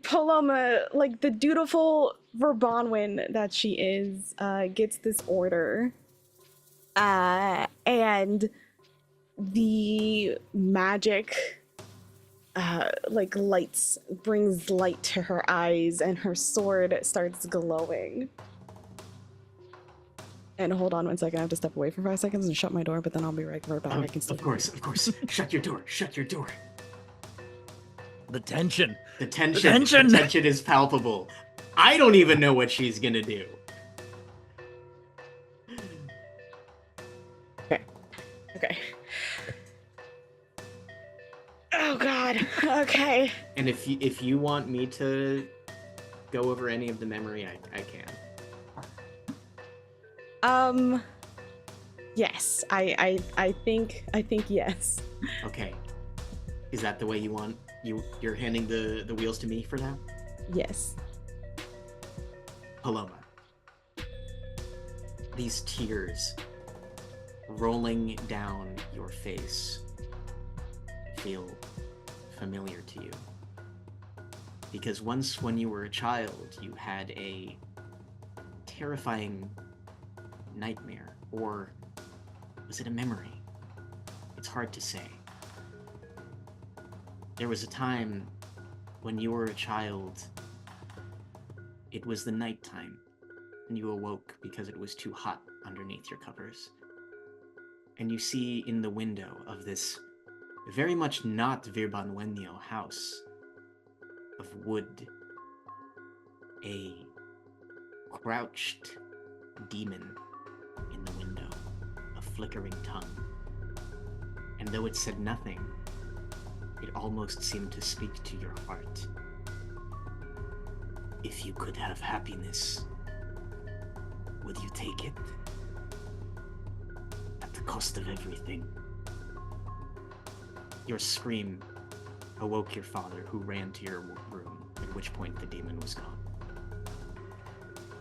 Paloma, like the dutiful Verbanwin that she is, gets this order. And the magic like brings light to her eyes, and her sword starts glowing. And hold on 1 second, I have to step away for 5 seconds and shut my door, but then I'll be right back. I can still Of course. Shut your door. Shut your door. The tension. The tension. tension. The tension is palpable. I don't even know what she's gonna do. Okay. Oh god. Okay. And if you want me to go over any of the memory, I can. Yes. I think yes. Okay. Is that the way you want? You're handing the wheels to me for now? Yes. Paloma. These tears rolling down your face feel familiar to you. Because once when you were a child, you had a terrifying nightmare, or was it a memory? It's hard to say. There was a time when you were a child, it was the nighttime, and you awoke because it was too hot underneath your covers. And you see in the window of this very much not Virbanwenio house of wood, a crouched demon in the window, a flickering tongue. And though it said nothing, it almost seemed to speak to your heart. If you could have happiness, would you take it? At the cost of everything. Your scream awoke your father, who ran to your room, at which point the demon was gone.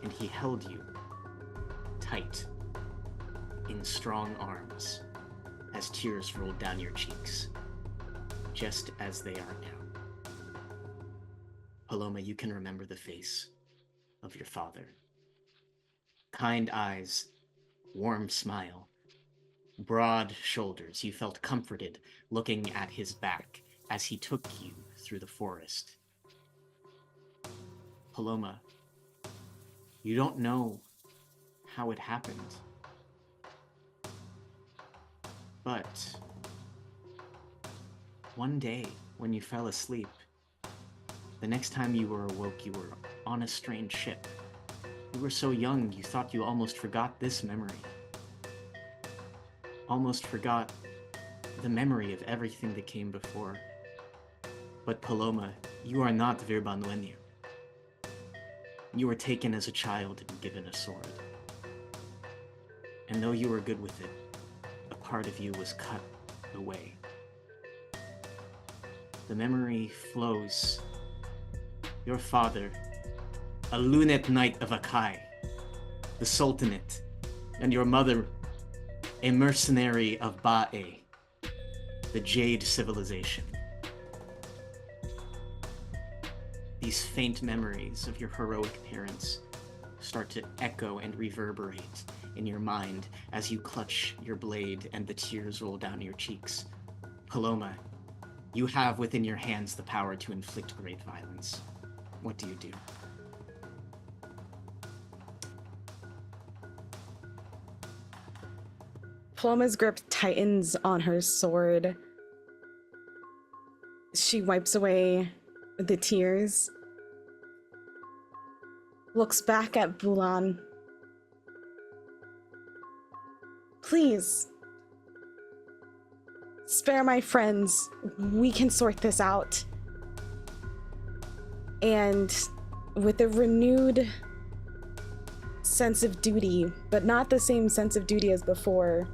And he held you tight in strong arms as tears rolled down your cheeks, just as they are now. Paloma, you can remember the face of your father. Kind eyes, warm smile, broad shoulders. You felt comforted looking at his back as he took you through the forest. Paloma, you don't know how it happened, but one day when you fell asleep, the next time you were awoke, you were on a strange ship. You were so young, you thought you almost forgot this memory. Almost forgot the memory of everything that came before. But Paloma, you are not Virbanwenio. You were taken as a child and given a sword. And though you were good with it, a part of you was cut away. The memory flows. Your father, a lunet knight of Akai, the Sultanate, and your mother a mercenary of Ba'e, the Jade Civilization. These faint memories of your heroic parents start to echo and reverberate in your mind as you clutch your blade and the tears roll down your cheeks. Paloma, you have within your hands the power to inflict great violence. What do you do? Paloma's grip tightens on her sword. She wipes away the tears, looks back at Bulan. Please, spare my friends. We can sort this out. And with a renewed sense of duty, but not the same sense of duty as before,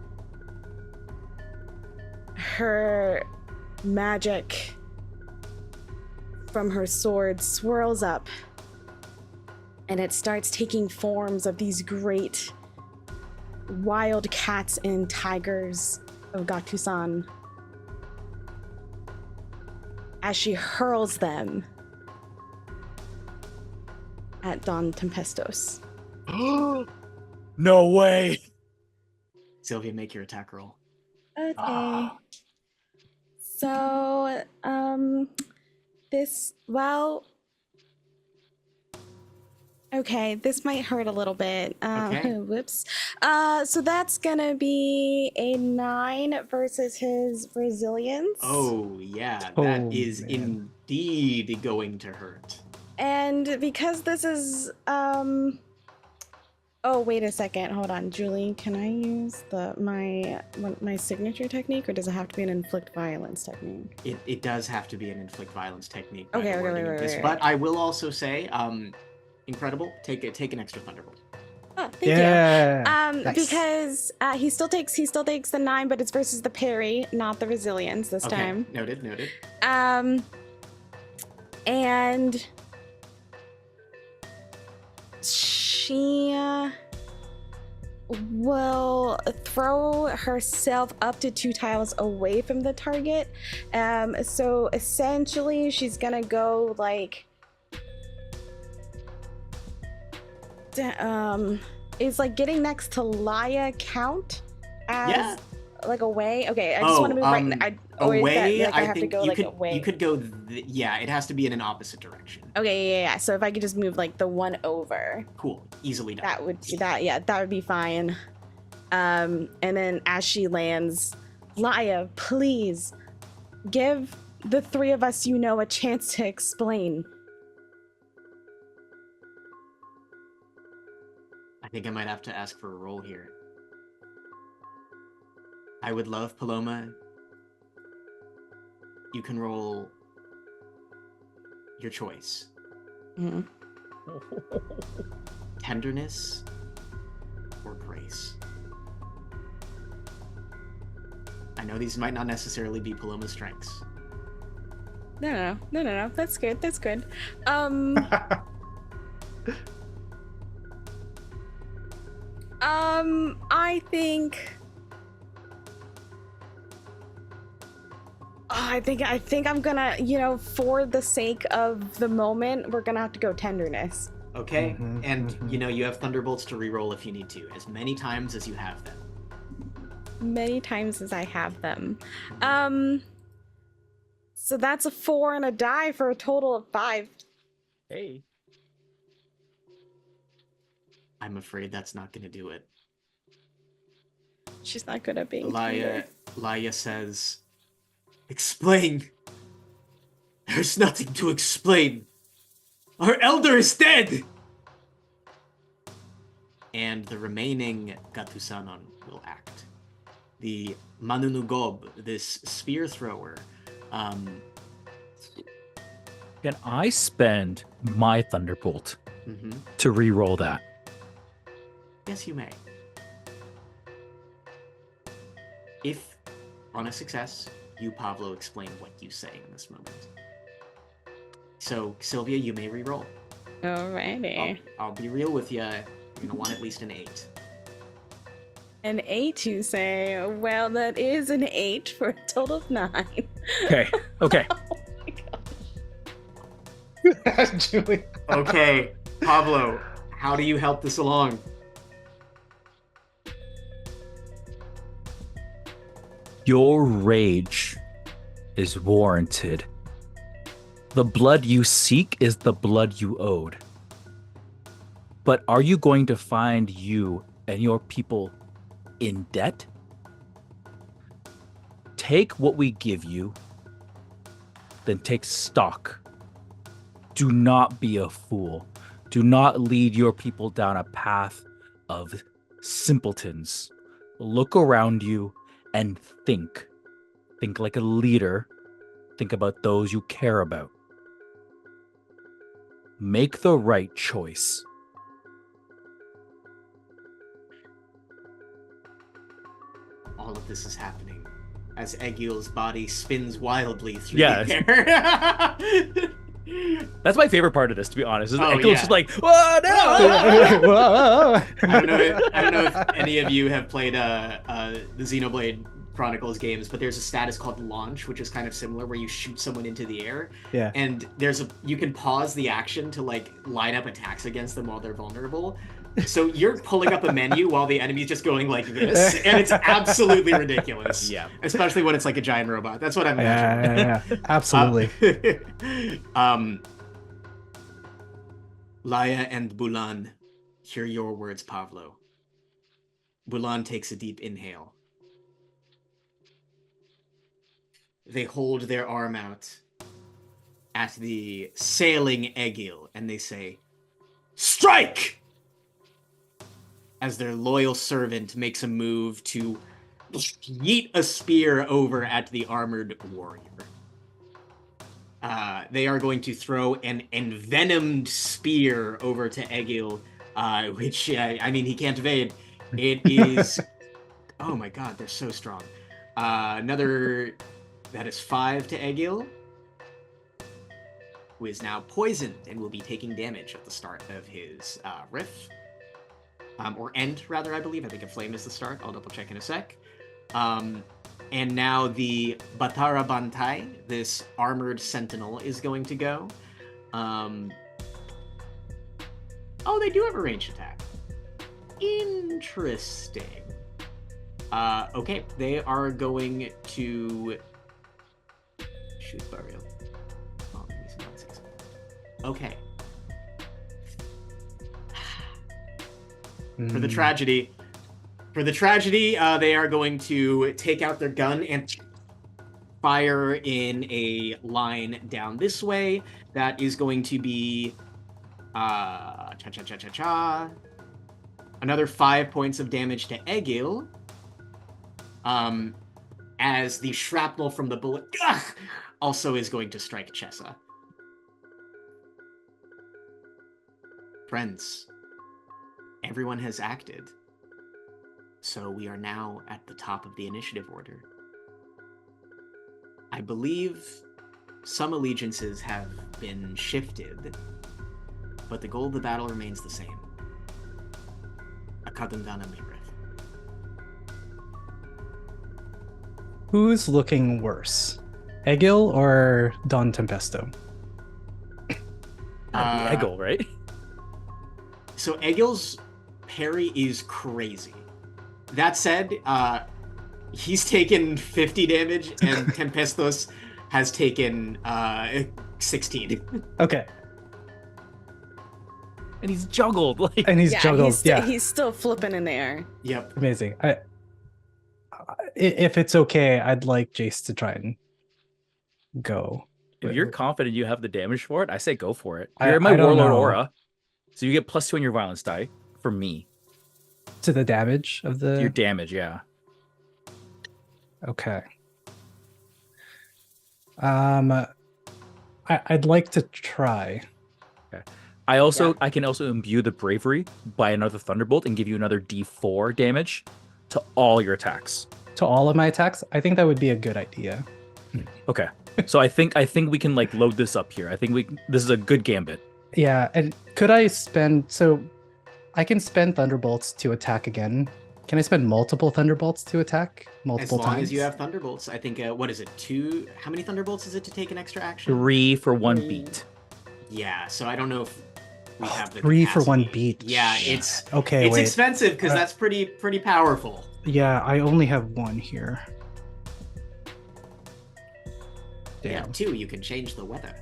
her magic from her sword swirls up, and it starts taking forms of these great wild cats and tigers of Gatusan as she hurls them at Don Tempestos. No way. Silvia, make your attack roll. Okay. So, okay, this might hurt a little bit. Okay. Whoops. So that's gonna be a 9 versus his resilience. Oh, yeah, Oh, that is man. indeed going to hurt. And because this is, oh, wait a second. Hold on, Julie. Can I use my signature technique, or does it have to be an inflict violence technique? It does have to be an inflict violence technique. Okay, right. But I will also say, incredible. Take an extra thunderbolt. Oh, thank Yeah. you. Nice. Because he still takes the 9, but it's versus the parry, not the resilience this Okay, time. noted. And she will throw herself up to 2 tiles away from the target. So essentially, she's gonna go like. Is like getting next to Laya count as like away? Okay, I just want to move right. Away. I have to go like away. You could go. Yeah, it has to be in an opposite direction. Okay, yeah. So if I could just move like the 1 over, Cool, easily done. that would that would be fine. And then as she lands, Laya, please give the 3 of us a chance to explain. I think I might have to ask for a roll here. I would love, Paloma. You can roll your choice. Mhm. Tenderness or grace. I know these might not necessarily be Paloma's strengths. No. That's good. I think I'm gonna, for the sake of the moment, we're gonna have to go tenderness. Okay, Mhm, and mhm. you have thunderbolts to reroll if you need to, as many times as you have them. Many times as I have them. So that's a 4 and a die for a total of 5. Hey. I'm afraid that's not going to do it. She's not good at being tender. Laya says, "Explain. There's nothing to explain. Our elder is dead." And the remaining Gatusanon will act. The Manunugob, this spear thrower, Can I spend my Thunderbolt to re-roll that? yes, you may. If, on a success, you, Pablo, explain what you say in this moment. So, Silvia, you may re-roll. Alrighty. I'll be real with you. You're going to want at least an 8. An 8, you say? Well, that is an 8 for a total of 9. Okay. Okay. Oh my god. Julie. Okay, Pablo, how do you help this along? Your rage is warranted. The blood you seek is the blood you owed. But are you going to find you and your people in debt? Take what we give you, then take stock. Do not be a fool. Do not lead your people down a path of simpletons. Look around you and think. Think like a leader. Think about those you care about. Make the right choice. All of this is happening as Egil's body spins wildly through Yeah. the air. That's my favorite part of this, to be honest. Is Oh, Echo's yeah. just like, whoa, no! Whoa. I don't know if any of you have played the Xenoblade Chronicles games, but there's a status called launch, which is kind of similar, where you shoot someone into the air, Yeah. and you can pause the action to like line up attacks against them while they're vulnerable. So you're pulling up a menu while the enemy's just going like this, and it's absolutely ridiculous. Yeah. Especially when it's like a giant robot. That's what I'm imagining. Yeah. Absolutely. Laya and Bulan, hear your words, Pavlo. Bulan takes a deep inhale. They hold their arm out at the sailing Egil, and they say, "Strike!" As their loyal servant makes a move to yeet a spear over at the armored warrior. They are going to throw an envenomed spear over to Egil, which, I mean, he can't evade. It is... Oh my god, they're so strong. That is 5 to Egil, who is now poisoned and will be taking damage at the start of his riff. Or end, rather, I believe. I think a flame is the start. I'll double check in a sec. And now the Batara Bantai, this armored sentinel, is going to go. Oh, they do have a ranged attack. Interesting. Okay, they are going to shoot burial. Oh, give me some nonsense. Okay. For the tragedy, they are going to take out their gun and fire in a line down this way. That is going to be another 5 points of damage to Egil. As the shrapnel from the bullet also is going to strike Chessa. Friends, everyone has acted. So we are now at the top of the initiative order. I believe some allegiances have been shifted, but the goal of the battle remains the same. Akadandana Mirith. Who's looking worse, Egil or Don Tempesto? Egil, right? So Egil's parry is crazy. That said, he's taken 50 damage, and Tempestos has taken 16. Okay. And he's juggled. Like, And he's juggled. He's still flipping in the air. Yep. Amazing. If it's okay, I'd like Jace to try and go. if you're confident you have the damage for it, I say go for it. I You're in my don't Warlord know. aura. So you get +2 on your violence die for me. To the damage of the... Your damage, yeah. Okay. I'd like to try. Okay. I can also imbue the bravery by another Thunderbolt and give you another D4 damage to all your attacks. To all of my attacks? I think that would be a good idea. Okay. So I think we can like load this up here. I think this is a good gambit. Yeah, and could I spend... So I can spend Thunderbolts to attack again Can I spend multiple thunderbolts to attack multiple As long times? as you have thunderbolts. I think, what is it, 2? How many thunderbolts is it to take an extra action? 3 for 1 3. beat. Yeah, so I don't know if we have the 3 for 1 capacity. beat. Yeah, it's Okay, it's wait. expensive because that's pretty powerful. Yeah, I only have 1 here. Yeah, Damn. 2, you can change the weather.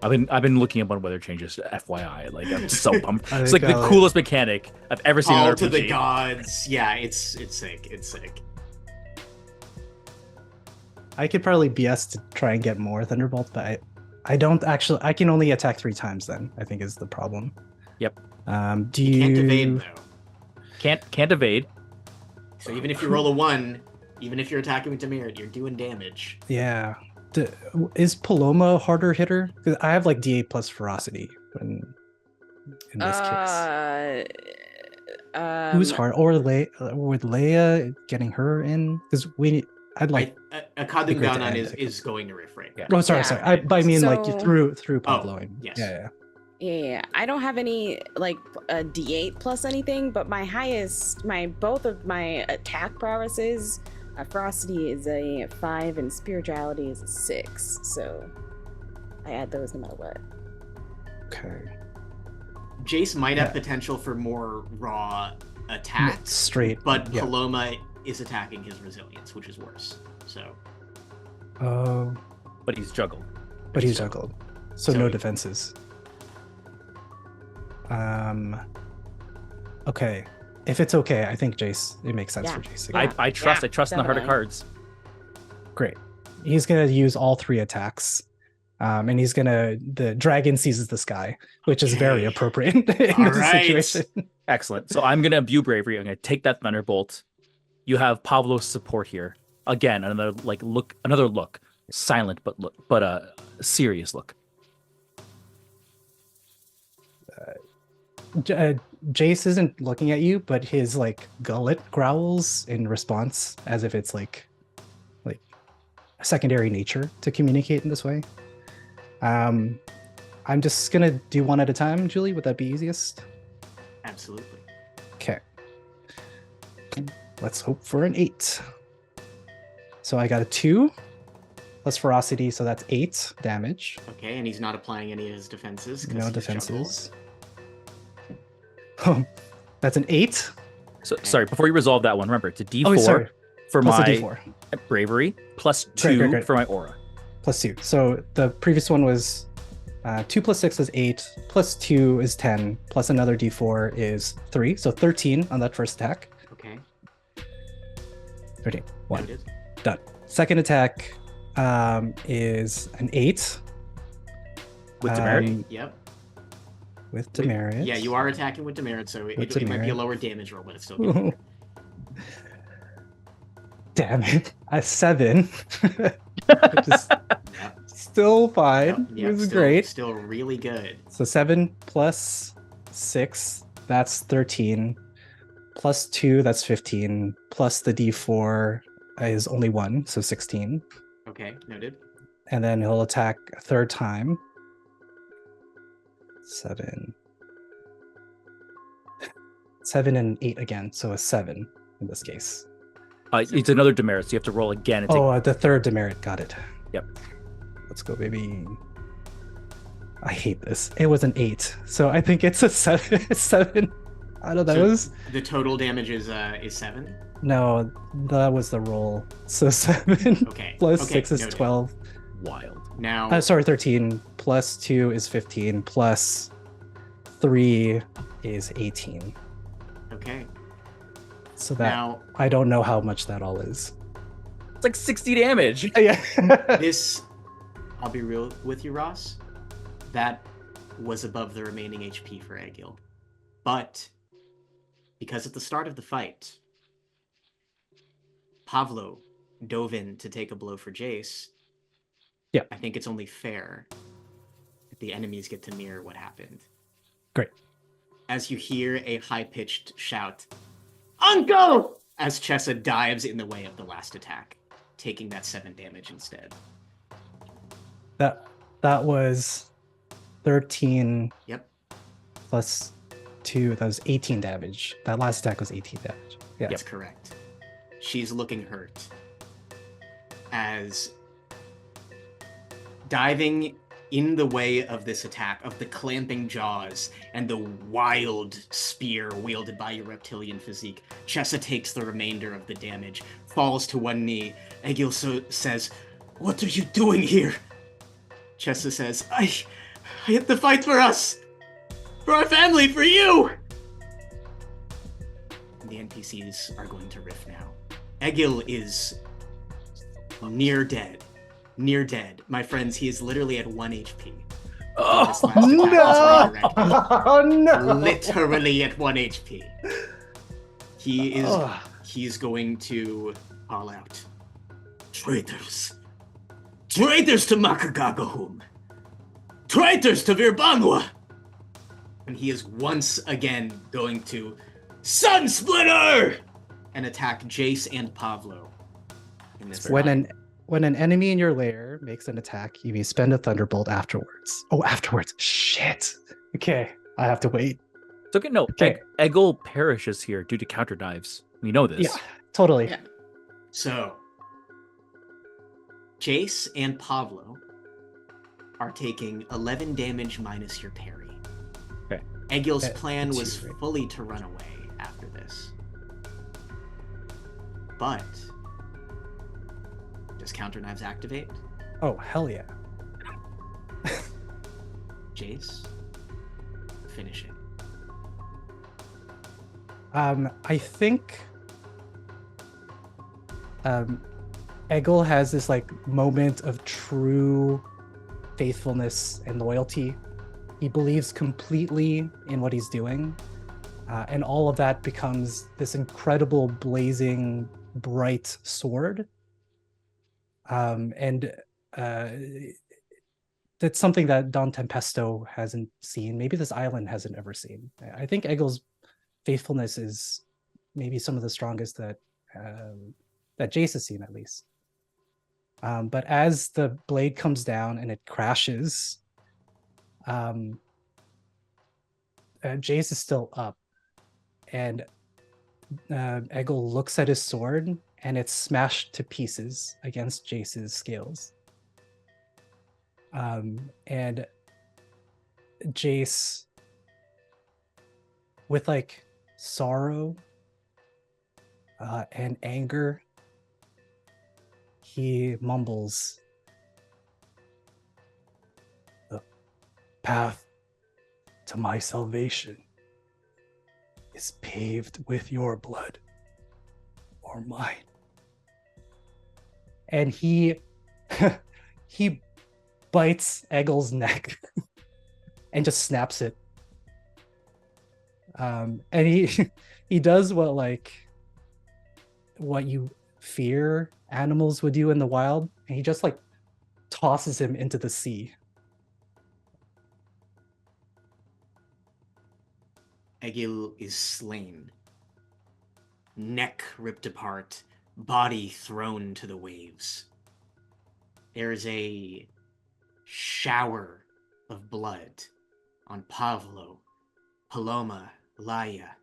I've been looking up on weather changes. FYI, like I'm so pumped. I It's like think the I'll- coolest mechanic I've ever seen in All an to the RPG. gods. Yeah, it's sick. It's sick. I could probably BS to try and get more thunderbolts, but I don't actually. I can only attack 3 times. Then I think is the problem. Yep. Do You you can't evade though. Can't evade. So even if you roll a 1, even if you're attacking with demerit, you're doing damage. Yeah. Is Paloma a harder hitter? Because I have like D8 plus ferocity in this case. Who's hard? Or with Leia getting her in? Because I'd like. A Kadun great to Ganon end. is going to refrain. Yeah. Oh, sorry, Yeah. sorry. I mean like So- through Pabloing. yes. Yeah. Yeah, I don't have any like a D8 plus anything, but both of my attack prowesses, ferocity is a 5 and spirituality is a 6. So I add those no matter what. Okay. Jace might have Yeah. potential for more raw attacks, Straight. but yeah. Paloma is attacking his resilience, which is worse. So Oh, But he's juggled. but he's juggled, so So no he- defenses. Okay. If it's okay, I think Jace. It makes sense Yeah. for Jace. Yeah. I trust in the heart of definitely. cards. Great. He's gonna use all 3 attacks. And he's the dragon seizes the sky, which is very Okay. appropriate in this right. situation. Excellent. So I'm gonna imbue bravery. I'm gonna take that thunderbolt. You have Pavlo's support here. Again, another look. Silent but a serious look. Jace isn't looking at you, but his like gullet growls in response, as if it's like a secondary nature to communicate in this way. I'm just gonna do one at a time, Julie. Would that be easiest? absolutely. Okay. Let's hope for an 8. So I got a 2 plus ferocity, so that's 8 damage. Okay, and he's not applying any of his defenses. 'cause No he's defenses. Oh, that's an 8. So sorry, before you resolve that one, remember it's a D4 Oh, sorry. for Plus my a D4 bravery plus 2 Great. for my aura. plus 2. So the previous one was 2 plus 6 is 8, plus 2 is 10, plus another D4 is 3. So 13 on that first attack. Okay, 13. 1. noted. Done. Second attack is an 8. With demerit? Yep. With demerit. Yeah, you are attacking with demerit, so it might be a demerit. lower damage roll, but it's still good. Damn it. A 7. Which is Yep. still fine. Yep, It was still, great. Still really good. So 7 plus 6, that's 13. Plus 2, that's 15. Plus the D4 is only 1, so 16. Okay, noted. And then he'll attack a third time. 7. 7 and 8 again, so a 7 in this case. It's another demerit, so you have to roll again. And take... Oh, the third demerit. Got it. Yep. Let's go, baby. I hate this. It was an 8, so I think it's a 7. 7 out of So those. the total damage is 7. No, that was the roll. So 7 Okay. plus okay, 6 is noted. 12. Wild. Now, Sorry, 13. Plus 2 is 15. Plus 3 is 18. okay. So that Now, I don't know how much that all is. It's like 60 damage. Yeah. this, I'll be real with you, Ross. That was above the remaining HP for Egil. But, because at the start of the fight, Pavlo dove in to take a blow for Jace. Yeah. I think it's only fair if the enemies get to mirror what happened. Great. As you hear a high-pitched shout, Uncle! As Chessa dives in the way of the last attack, taking that 7 damage instead. That was 13 Yep. plus 2, that was 18 damage. That last attack was 18 damage. Yeah. That's correct. She's looking hurt. As diving in the way of this attack, of the clamping jaws and the wild spear wielded by your reptilian physique, Chessa takes the remainder of the damage, falls to one knee. Egil says, "What are you doing here?" Chessa says, I have to fight for us! For our family, for you! The NPCs are going to riff now. Egil is near dead. Near dead. My friends, he is literally at 1 HP. Oh, no! Oh, no! Literally at 1 HP. He's going to call out. Traitors! Traitors to Makagagahum! Traitors to Vir Banwa! And he is once again going to Sunsplitter! And attack Jace and Pavlo. In this When an enemy in your lair makes an attack, you may spend a Thunderbolt afterwards. Oh, afterwards. Shit. Okay, I have to wait. It's okay. No, Okay. Egil perishes here due to counter knives. We know this. Yeah, totally. Yeah. So, Jace and Pavlo are taking 11 damage minus your parry. Okay. Egil's plan that's was right. fully to run away after this. But does counter knives activate? Oh, hell yeah. Jace, finish it. I think Egil has this like moment of true faithfulness and loyalty. He believes completely in what he's doing, and all of that becomes this incredible blazing bright sword. And that's something that Don Tempesto hasn't seen. Maybe this island hasn't ever seen. I think Egil's faithfulness is maybe some of the strongest that Jace has seen, at least. But as the blade comes down and it crashes, Jace is still up, and Egil looks at his sword, and it's smashed to pieces against Jace's scales. And Jace, with like sorrow and anger, he mumbles, "The path to my salvation is paved with your blood or mine." And he he bites Egil's neck and just snaps it. And he does what you fear animals would do in the wild, and he just like tosses him into the sea. Egil is slain. Neck ripped apart, body thrown to the waves. There is a shower of blood on Pavlo, Paloma, Laia,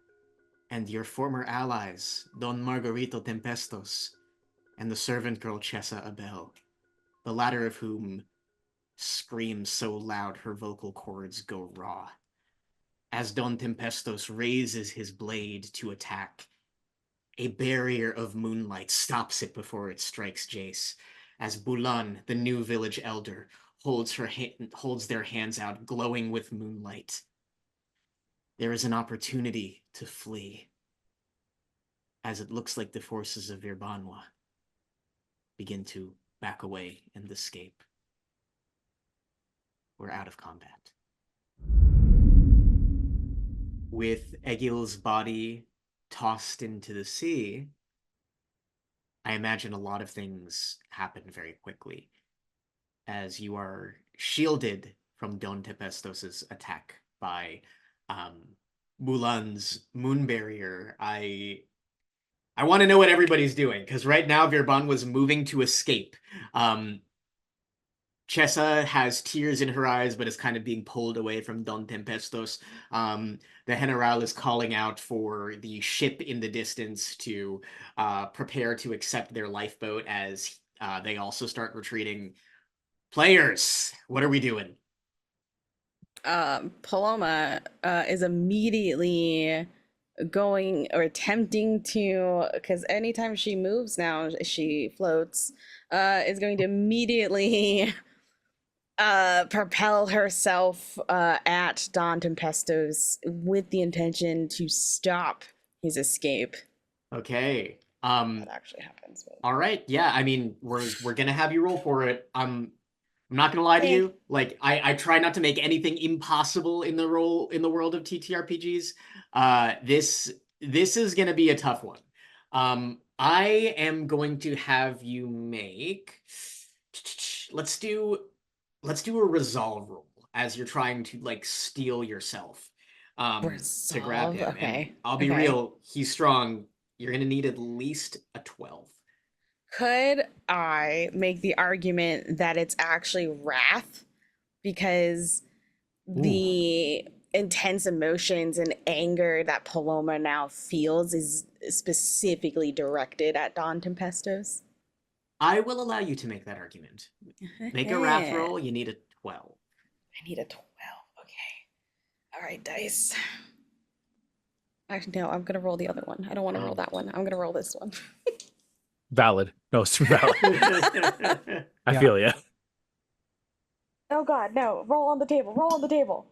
and your former allies, Don Margarito Tempestos, and the servant girl Chessa Abel, the latter of whom screams so loud her vocal cords go raw. As Don Tempestos raises his blade to attack, a barrier of moonlight stops it before it strikes Jace, as Bulan, the new village elder, holds their hands out, glowing with moonlight. There is an opportunity to flee, as it looks like the forces of Vir Banwa begin to back away and escape. We're out of combat. With Egil's body tossed into the sea, I imagine a lot of things happen very quickly. As you are shielded from Don Tempestos's attack by Mulan's moon barrier, I want to know what everybody's doing, because right now Vir Banwa was moving to escape. Chessa has tears in her eyes, but is kind of being pulled away from Don Tempestos. The General is calling out for the ship in the distance to prepare to accept their lifeboat as they also start retreating. Players, what are we doing? Paloma is immediately going or attempting to, because anytime she moves now, she floats, is going to immediately propel herself at Don Tempestos with the intention to stop his escape. Okay. That actually happens. But... All right. Yeah. I mean, we're gonna have you roll for it. I'm not gonna lie to you. Like, I try not to make anything impossible in the world of TTRPGs. This is gonna be a tough one. I am going to have you make. Let's do a resolve roll as you're trying to like steel yourself to grab him. Okay. And I'll be real, he's strong. You're gonna need at least a 12. Could I make the argument that it's actually wrath? Because the intense emotions and anger that Paloma now feels is specifically directed at Don Tempestos. I will allow you to make that argument. Make a wrath roll. You need a 12. I need a 12. Okay. All right, dice. Actually, no, I'm going to roll the other one. I don't want to roll that one. I'm going to roll this one. Valid. No, it's valid. I feel ya. Oh, God, no. Roll on the table. Roll on the table.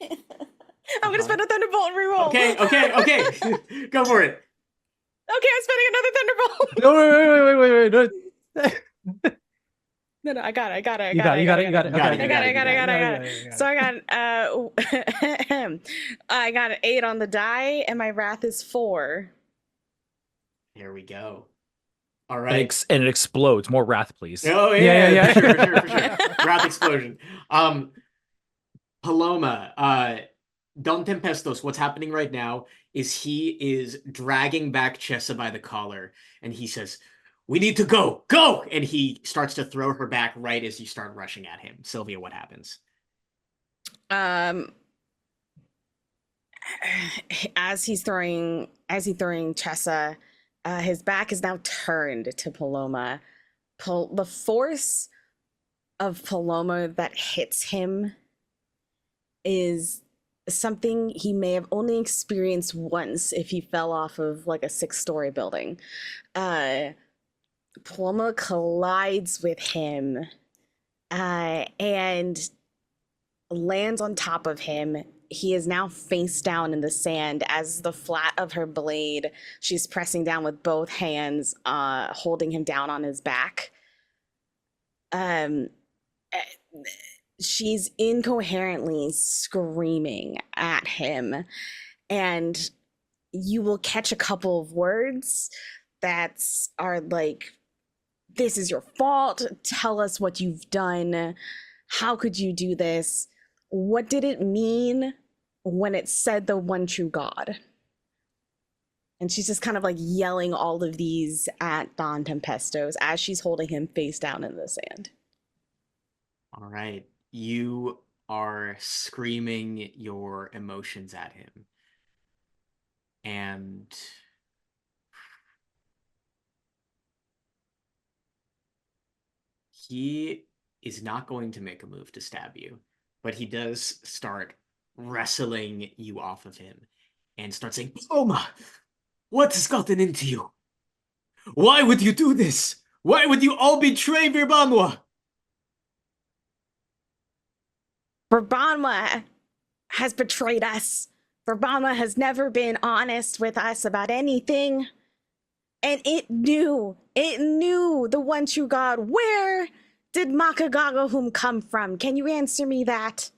I'm going to spend a Thunderbolt and reroll. Okay. Go for it. Okay, I'm spending another Thunderbolt. No, wait. No, I got it. You got it. So I got an 8 on the die, and my wrath is 4. Here we go. All right. And it explodes. More wrath, please. Oh yeah. For sure. Wrath explosion. Paloma, Don Tempestos, what's happening right now is he is dragging back Chessa by the collar, and he says, "We need to go! Go!" And he starts to throw her back right as you start rushing at him. Silvia, what happens? As he's throwing Chessa, his back is now turned to Paloma. The force of Paloma that hits him is something he may have only experienced once if he fell off of like a 6-story building. Paloma collides with him and lands on top of him. He is now face down in the sand as the flat of her blade, she's pressing down with both hands, holding him down on his back. She's incoherently screaming at him, and you will catch a couple of words that are like, "This is your fault. Tell us what you've done. How could you do this? What did it mean when it said the one true God?" And she's just kind of like yelling all of these at Don Tempestos as she's holding him face down in the sand. All right. You are screaming your emotions at him. And he is not going to make a move to stab you, but he does start wrestling you off of him and start saying, "Paloma, what has gotten into you? Why would you do this? Why would you all betray Banwa?" Banwa has betrayed us. Banwa has never been honest with us about anything. And it knew the one true God. Where did Makagagahum come from? Can you answer me that?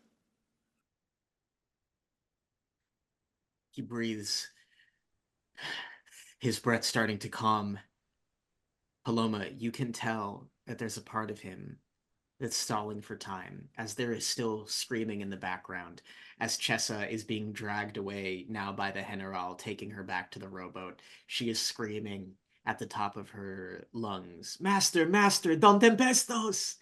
He breathes, his breath starting to calm. Paloma, you can tell that there's a part of him that's stalling for time, as there is still screaming in the background, as Chessa is being dragged away now by the General, taking her back to the rowboat. She is screaming, at the top of her lungs, "Master, master, Don Tempestos!"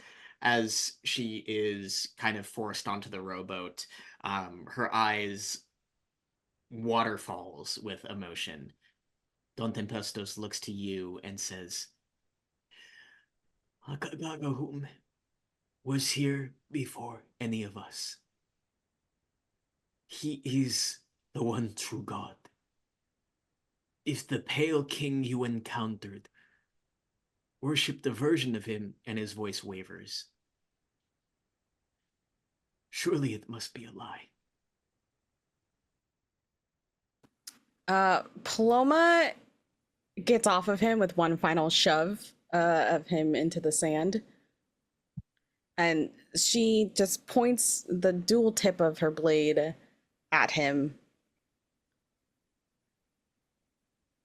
As she is kind of forced onto the rowboat, her eyes waterfalls with emotion. Don Tempestos looks to you and says, "Akagagahum was here before any of us. He is the one true God. If the pale king you encountered worshipped a version of him," and his voice wavers, "surely it must be a lie." Paloma gets off of him with one final shove of him into the sand. And she just points the dual tip of her blade at him.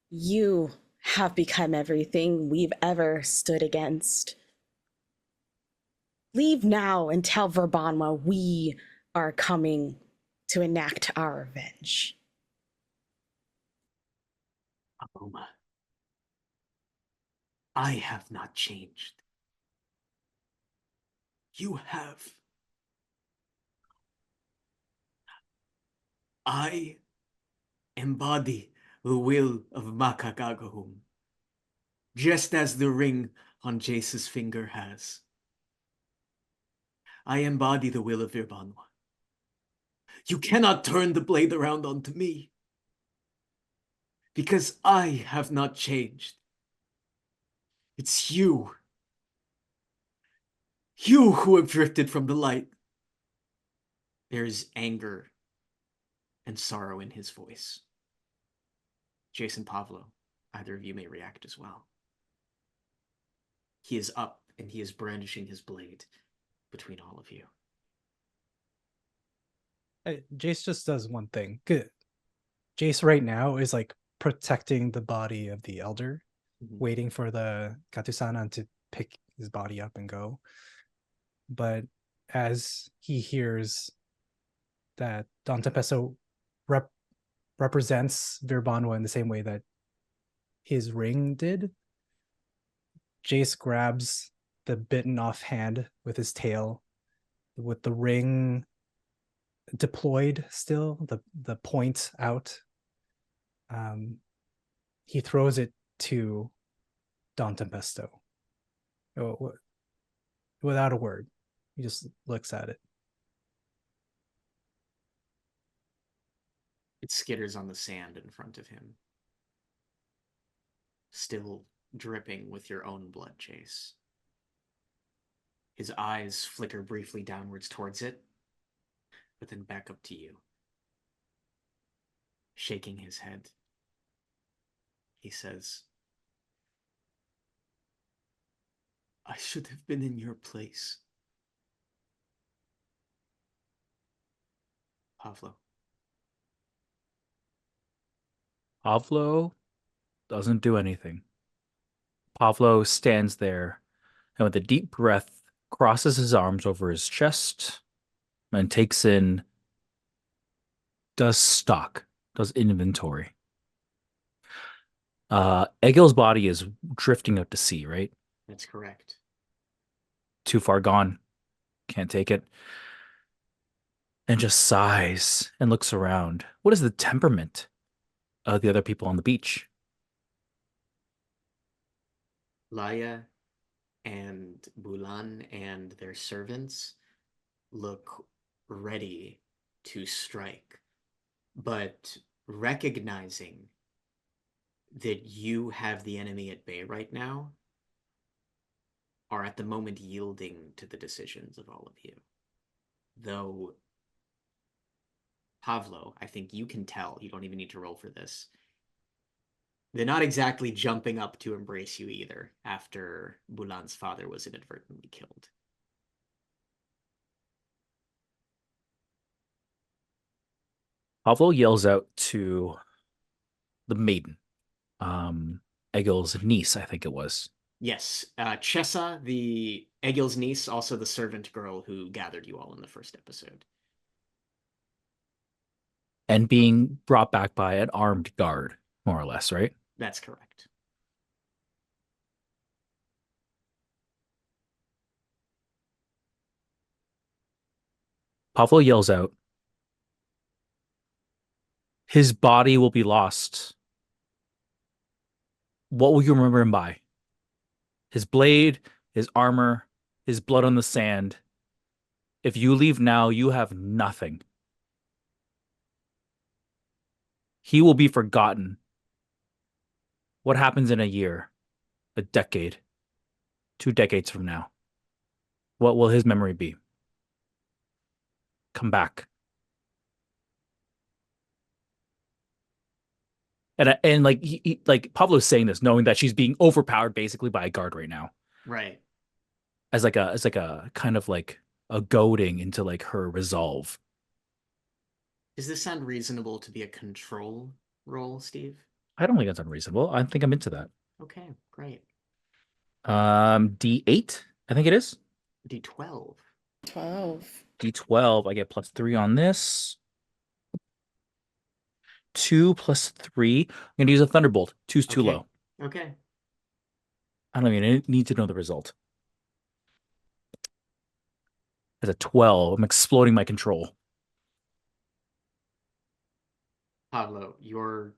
"You have become everything we've ever stood against. Leave now and tell Verbanwa we are coming to enact our revenge." Paloma, I have not changed. You have. I embody the will of Makakagahum, just as the ring on Jace's finger has. I embody the will of Virbanwa. You cannot turn the blade around onto me, because I have not changed. It's you. You who have drifted from the light. There's anger and sorrow in his voice. Jason, Pavlo, either of you may react as well. He is up and he is brandishing his blade between all of you. Jace just does one thing. Good. Jace right now is like protecting the body of the elder, waiting for the Katusanan to pick his body up and go. But as he hears that Don Tempesto represents Virbanwa in the same way that his ring did, Jace grabs the bitten off hand with his tail, with the ring deployed still, the point out. He throws it to Don Tempesto. Without a word. He just looks at it. It skitters on the sand in front of him, still dripping with your own blood, Chase. His eyes flicker briefly downwards towards it, but then back up to you. Shaking his head, he says, "I should have been in your place." Pavlo. Pavlo doesn't do anything. Pavlo stands there and with a deep breath crosses his arms over his chest and takes in, does inventory. Egil's body is drifting out to sea, right? That's correct. Too far gone. Can't take it. And just sighs and looks around. What is the temperament of the other people on the beach? Laya and Bulan and their servants look ready to strike, but recognizing that you have the enemy at bay right now, are at the moment yielding to the decisions of all of you. Though, Pavlo, I think you can tell, you don't even need to roll for this, they're not exactly jumping up to embrace you either after Bulan's father was inadvertently killed. Pavlo yells out to the maiden, Egil's niece, I think it was. Yes, Chessa, the Egil's niece, also the servant girl who gathered you all in the first episode. And being brought back by an armed guard, more or less, right? That's correct. Pavlo yells out, his body will be lost. What will you remember him by? His blade, his armor, his blood on the sand. If you leave now, you have nothing. He will be forgotten. What happens in a year, a decade, 2 decades from now? What will his memory be? Come back. And like like Pablo's saying this, knowing that she's being overpowered basically by a guard right now, Right. as like a kind of like a goading into like her resolve. Does this sound reasonable to be a control roll, Steve? I don't think that's unreasonable. I think I'm into that. Okay, great. D8, I think it is. D12. 12. D12, I get +3 on this. 2 + 3. I'm gonna use a thunderbolt. Two's too Okay. low. Okay. I don't even need to know the result. As a 12, I'm exploding my control. Pablo, your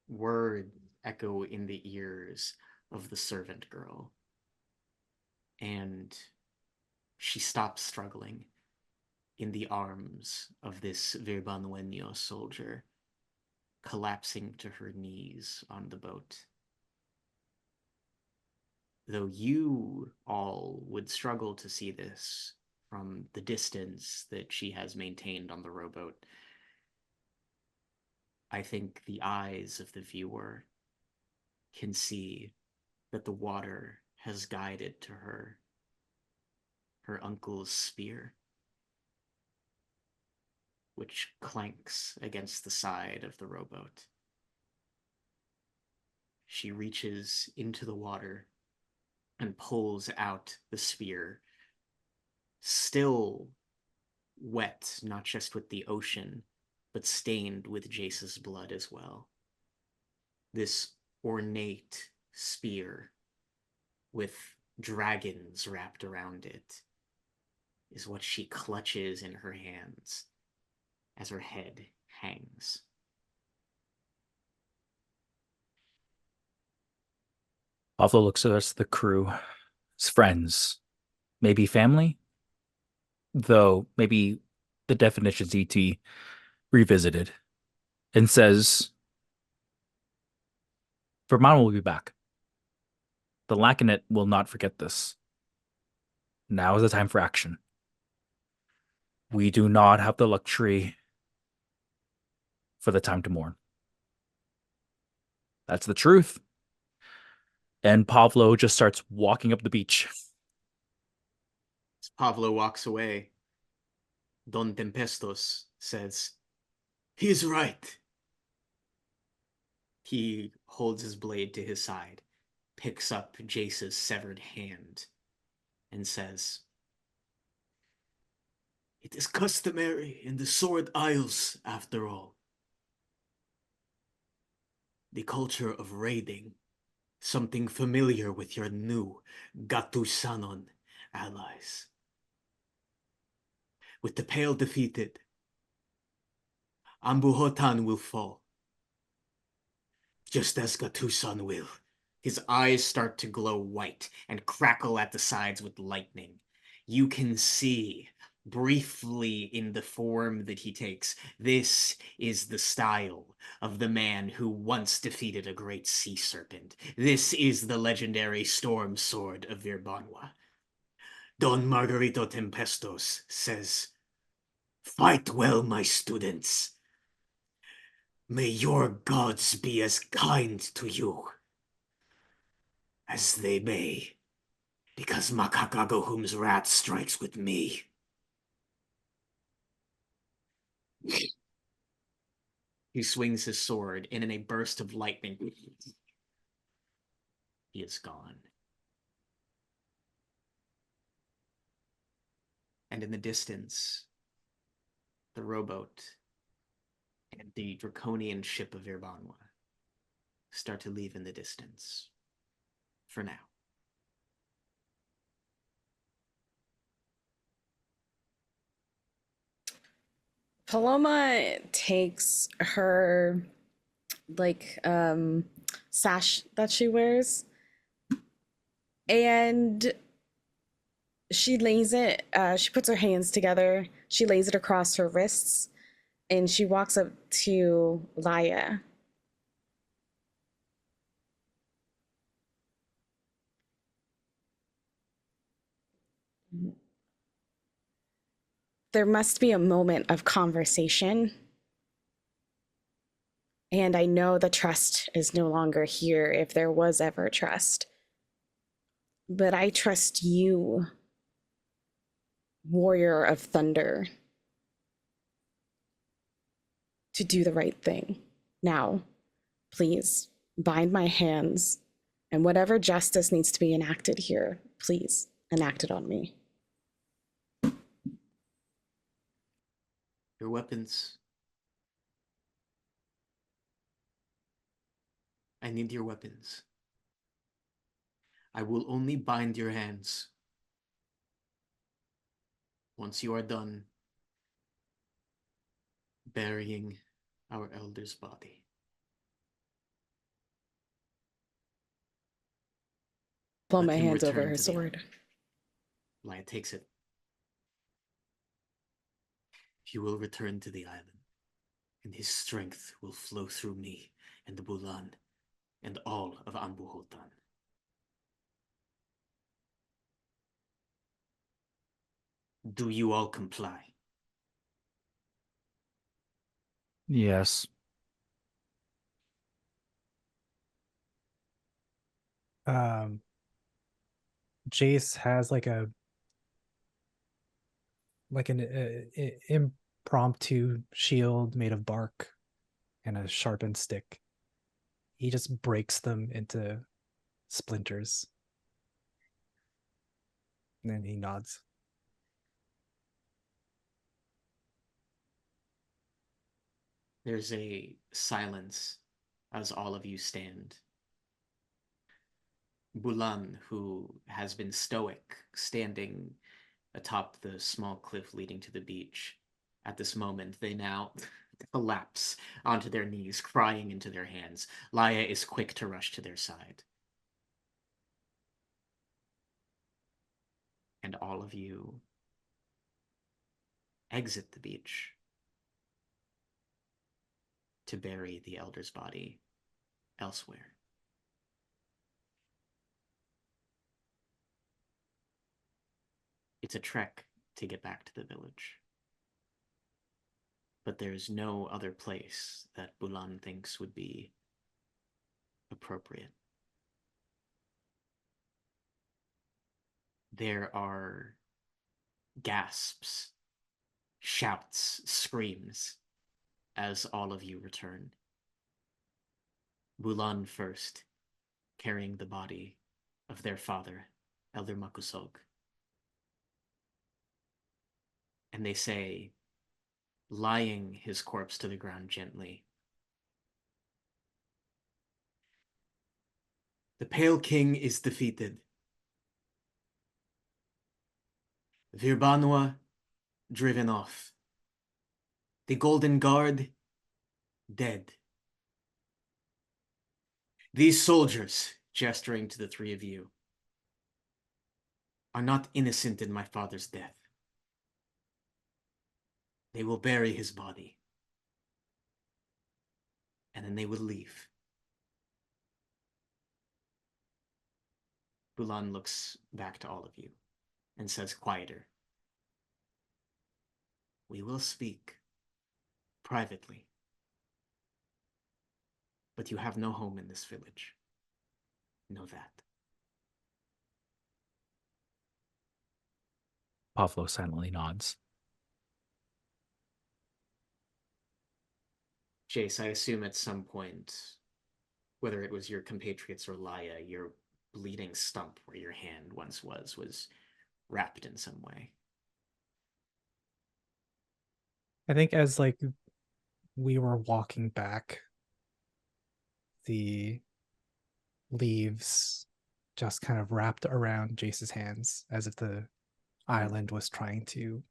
words echo in the ears of the servant girl. And she stops struggling in the arms of this Virbanueño soldier, collapsing to her knees on the boat. Though you all would struggle to see this from the distance that she has maintained on the rowboat, I think the eyes of the viewer can see that the water has guided to her uncle's spear, which clanks against the side of the rowboat. She reaches into the water and pulls out the spear, still wet, not just with the ocean, but stained with Jace's blood as well. This ornate spear with dragons wrapped around it is what she clutches in her hands as her head hangs. Pavlo looks at us, the crew, his friends, maybe family, though maybe the definitions ET revisited, and says, Vermont will be back. The Lacanet will not forget this. Now is the time for action. We do not have the luxury for the time to mourn. That's the truth. And Pavlo just starts walking up the beach. As Pablo walks away, Don Tempestos says, "He's right." He holds his blade to his side, picks up Jace's severed hand, and says, "It is customary in the Sword Isles, after all. The culture of raiding, something familiar with your new Gatusanon allies. With the Pale defeated, Ambuhotan will fall, just as Gatusan will." His eyes start to glow white and crackle at the sides with lightning. You can see, briefly in the form that he takes, this is the style of the man who once defeated a great sea serpent. This is the legendary storm sword of Virbanwa. Don Margarito Tempestos says, "Fight well, my students. May your gods be as kind to you as they may, because Makakagohum's wrath strikes with me." He swings his sword, and in a burst of lightning, he is gone. And in the distance, the rowboat and the draconian ship of Virbanwa start to leave in the distance. For now. Paloma takes her sash that she wears and she lays it, she puts her hands together, she lays it across her wrists, and she walks up to Laya. There must be a moment of conversation. And I know the trust is no longer here if there was ever trust. But I trust you, warrior of thunder, to do the right thing. Now, please bind my hands, and whatever justice needs to be enacted here, please enact it on me. Your weapons. I need your weapons. I will only bind your hands once you are done burying our elder's body. Pull Let my him hands over return her to the sword. island. Laya takes it. He will return to the island, and his strength will flow through me and the Bulan and all of Ambuhotan. Do you all comply? Yes. Jace has like an impromptu shield made of bark and a sharpened stick. He just breaks them into splinters. And then he nods. There's a silence as all of you stand. Bulan, who has been stoic, standing atop the small cliff leading to the beach, at this moment, they now collapse onto their knees, crying into their hands. Laya is quick to rush to their side. And all of you exit the beach to bury the elder's body elsewhere. It's a trek to get back to the village. But there's no other place that Bulan thinks would be appropriate. There are gasps, shouts, screams as all of you return. Bulan first, carrying the body of their father, Elder Makusog. And they say, lying his corpse to the ground gently, "The Pale King is defeated. Virbanwa driven off. The Golden Guard dead. These soldiers," gesturing to the three of you, "are not innocent in my father's death. They will bury his body. And then they will leave." Bulan looks back to all of you and says quieter, "We will speak privately. But you have no home in this village. Know that." Pavlo silently nods. Jace, I assume at some point, whether it was your compatriots or Laya, your bleeding stump where your hand once was wrapped in some way. I think as like we were walking back, the leaves just kind of wrapped around Jace's hands as if the island was trying to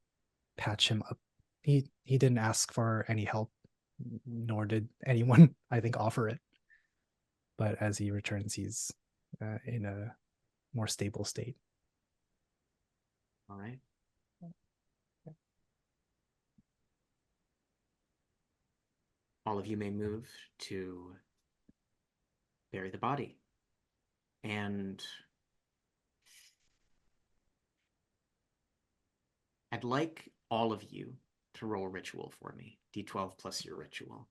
patch him up he didn't ask for any help, nor did anyone, I think, offer it. But as he returns, he's in a more stable state. All right. All of you may move to bury the body. And I'd like all of you to roll ritual for me. D12 plus your ritual.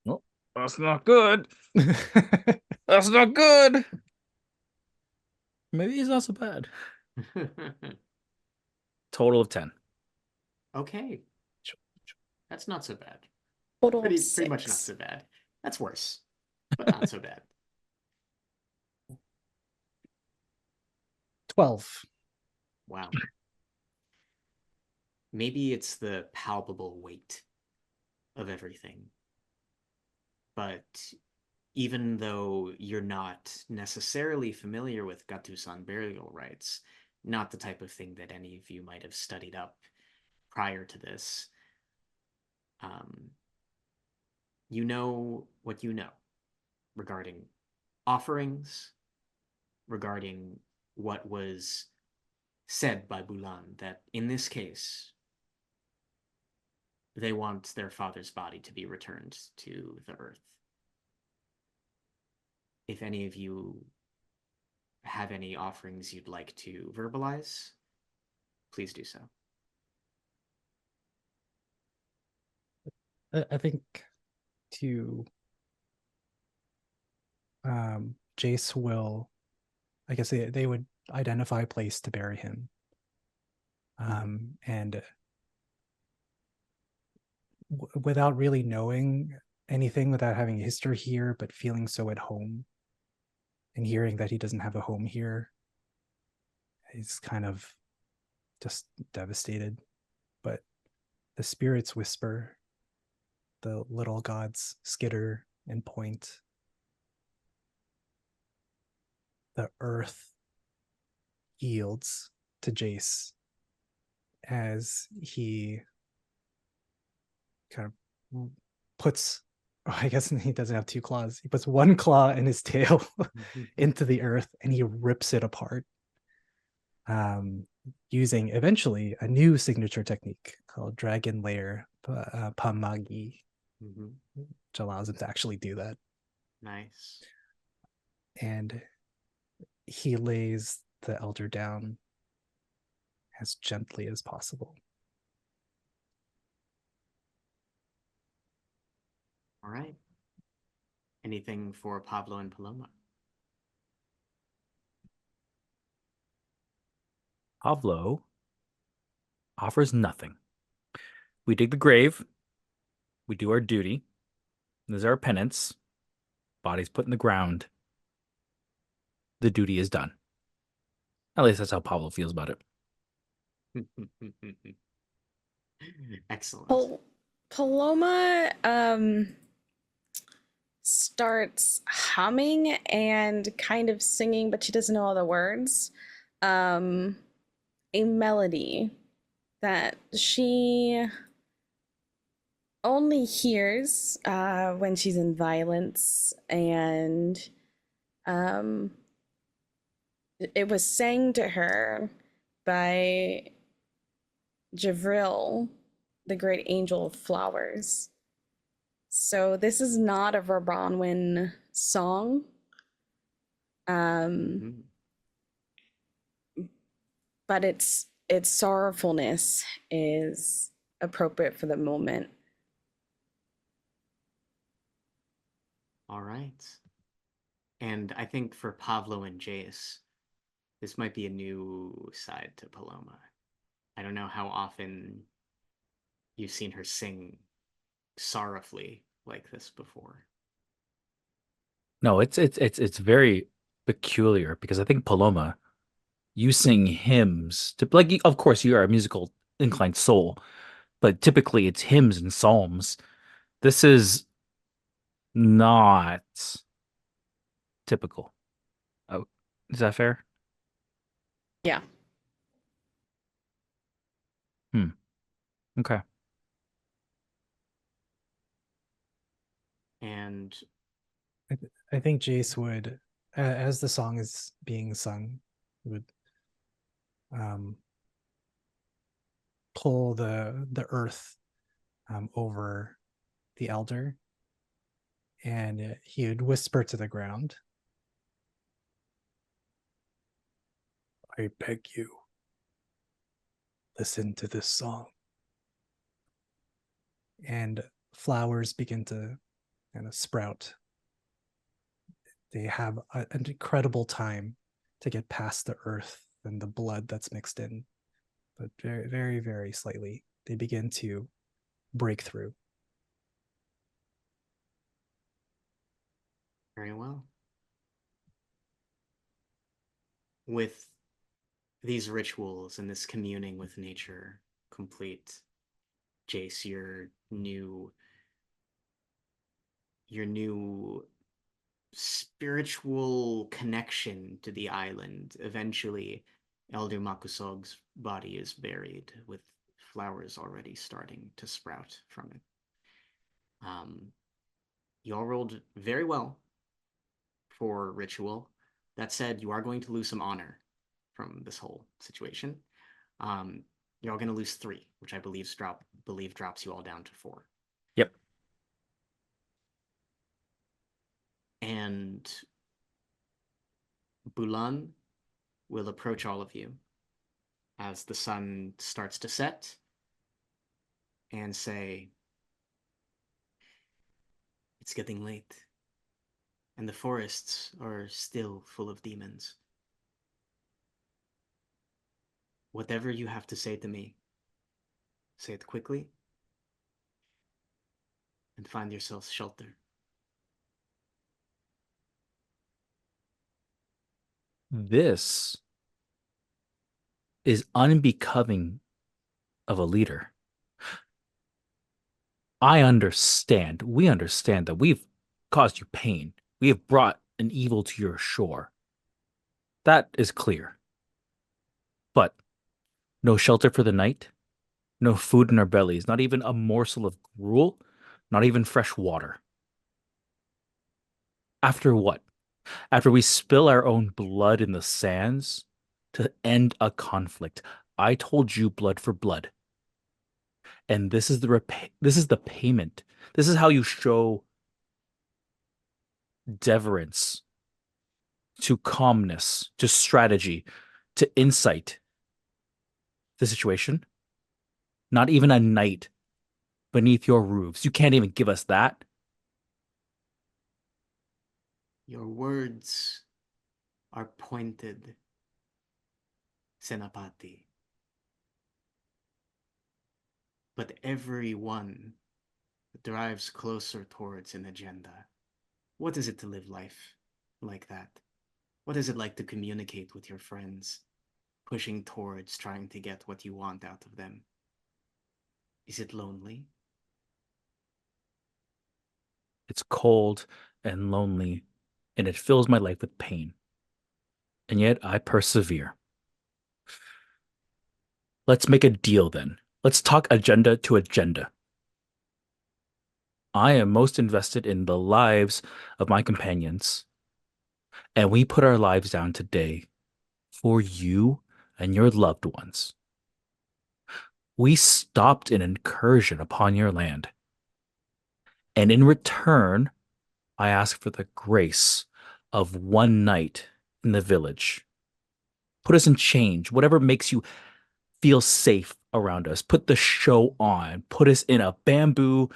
Oh, that's not good. That's not good. Maybe he's not so bad. Total of 10. Okay. That's not so bad. Total of Pretty much not 6. so bad. That's worse, but not so bad. 12. Wow. Maybe it's the palpable weight of everything. But even though you're not necessarily familiar with Gatusan burial rites, not the type of thing that any of you might have studied up prior to this, you know what you know regarding offerings, regarding what was said by Bulan, that in this case, they want their father's body to be returned to the earth. If any of you have any offerings you'd like to verbalize, please do so. I think to Jace will, I guess they would identify a place to bury him. And without really knowing anything, without having a history here, but feeling so at home and hearing that he doesn't have a home here, he's kind of just devastated. But the spirits whisper, the little gods skitter and point. The earth yields to Jace as he kind of puts, I guess he doesn't have two claws. He puts one claw and his tail into the earth and he rips it apart. Using eventually a new signature technique called Dragon Lair Pamagi, which allows him to actually do that. Nice. And he lays the elder down as gently as possible. All right. Anything for Pablo and Paloma? Pablo offers nothing. We dig the grave. We do our duty. This is our penance. Body's put in the ground. The duty is done. At least that's how Pablo feels about it. Excellent. Paloma starts humming and kind of singing, but she doesn't know all the words. A melody that she only hears when she's in violence, and it was sang to her by Javril, the great angel of flowers. So this is not a Verbronwyn song. But its sorrowfulness is appropriate for the moment. All right. And I think for Pablo and Jace, this might be a new side to Paloma. I don't know how often you've seen her sing sorrowfully like this before. No, it's very peculiar because I think Paloma, you sing hymns to, like, of course you are a musical inclined soul, but typically it's hymns and psalms. This is not typical. Oh, is that fair? Yeah. Okay. And I think Jace would, as the song is being sung, would um, pull the earth over the elder, and he would whisper to the ground, "I beg you, listen to this song." And flowers begin to kind of sprout. They have an incredible time to get past the earth and the blood that's mixed in, but very, very, very slightly, they begin to break through. very well. With these rituals and this communing with nature complete, Jace, your new spiritual connection to the island. Eventually, Elder Makusog's body is buried with flowers already starting to sprout from it. You all rolled very well for ritual. That said, you are going to lose some honor from this whole situation. You're all going to lose 3, which I believe drops you all down to 4. Yep. And Bulan will approach all of you as the sun starts to set and say, "It's getting late, and the forests are still full of demons. Whatever you have to say to me, say it quickly and find yourselves shelter." This is unbecoming of a leader. I understand. We understand that we've caused you pain. We have brought an evil to your shore. That is clear. But no shelter for the night, no food in our bellies, not even a morsel of gruel, not even fresh water. After what? After we spill our own blood in the sands to end a conflict. I told you blood for blood. And this is the payment. This is how you show deference to calmness, to strategy, to insight. The situation. Not even a night beneath your roofs. You can't even give us that. Your words are pointed, Senapati. But every one drives closer towards an agenda. What is it to live life like that? What is it like to communicate with your friends, pushing towards trying to get what you want out of them? Is it lonely? It's cold and lonely, and it fills my life with pain. And yet I persevere. Let's make a deal then. Let's talk agenda to agenda. I am most invested in the lives of my companions, and we put our lives down today for you and your loved ones. We stopped an incursion upon your land, and in return, I ask for the grace of one night in the village. Put us in change, whatever makes you feel safe around us. Put the show on. Put us in a bamboo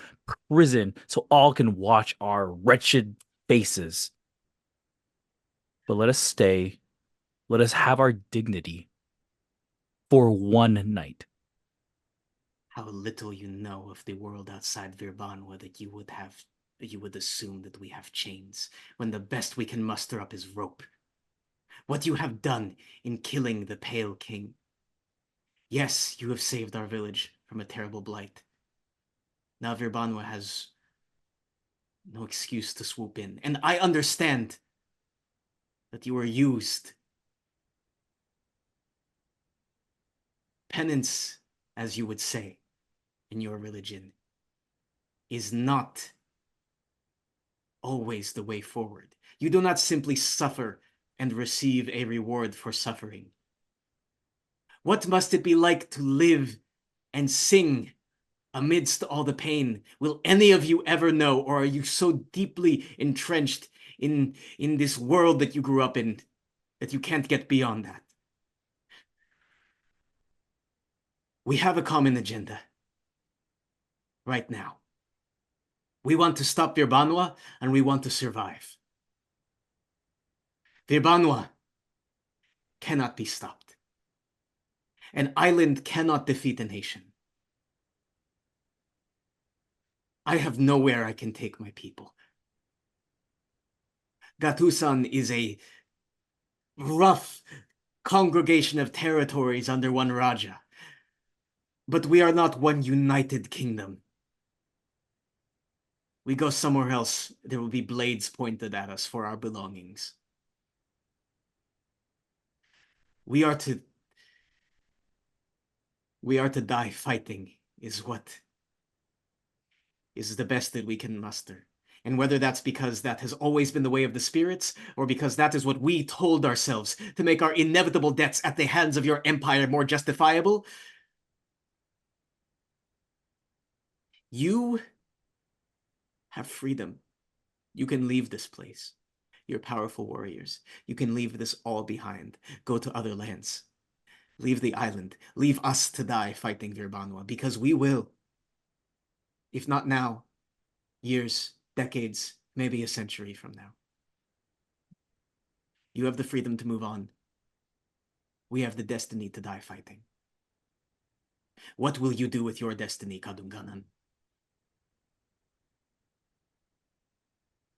prison so all can watch our wretched faces. But let us stay. Let us have our dignity for one night. How little you know of the world outside Virbanwa that you would assume that we have chains, when the best we can muster up is rope. What you have done in killing the Pale King. Yes, you have saved our village from a terrible blight. Now Virbanwa has no excuse to swoop in, and I understand that you were used. Penance, as you would say. in your religion is not always the way forward. You do not simply suffer and receive a reward for suffering. What must it be like to live and sing amidst all the pain? Will any of you ever know, or are you so deeply entrenched in this world that you grew up in that you can't get beyond that? We have a common agenda right now. We want to stop Banwa, and we want to survive. Banwa cannot be stopped. An island cannot defeat a nation. I have nowhere I can take my people. Gatusan is a rough congregation of territories under one Raja. But we are not one united kingdom. We go somewhere else, there will be blades pointed at us for our belongings. We are to die fighting is what is the best that we can muster. And whether that's because that has always been the way of the spirits, or because that is what we told ourselves to make our inevitable debts at the hands of your empire more justifiable, you have freedom. You can leave this place. You're powerful warriors. You can leave this all behind. Go to other lands. Leave the island. Leave us to die fighting Banwa, because we will. If not now, years, decades, maybe a century from now. You have the freedom to move on. We have the destiny to die fighting. What will you do with your destiny, Kadunganan?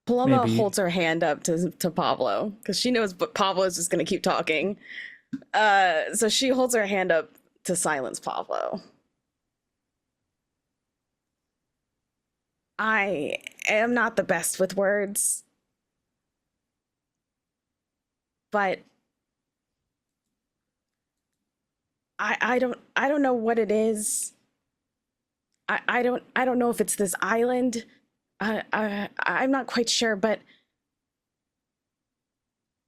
Paloma Maybe. holds her hand up to Pablo because she knows Pablo is just going to keep talking. So she holds her hand up to silence Pablo. I am not the best with words, but I don't know what it is. I don't know if it's this island. I'm not quite sure, but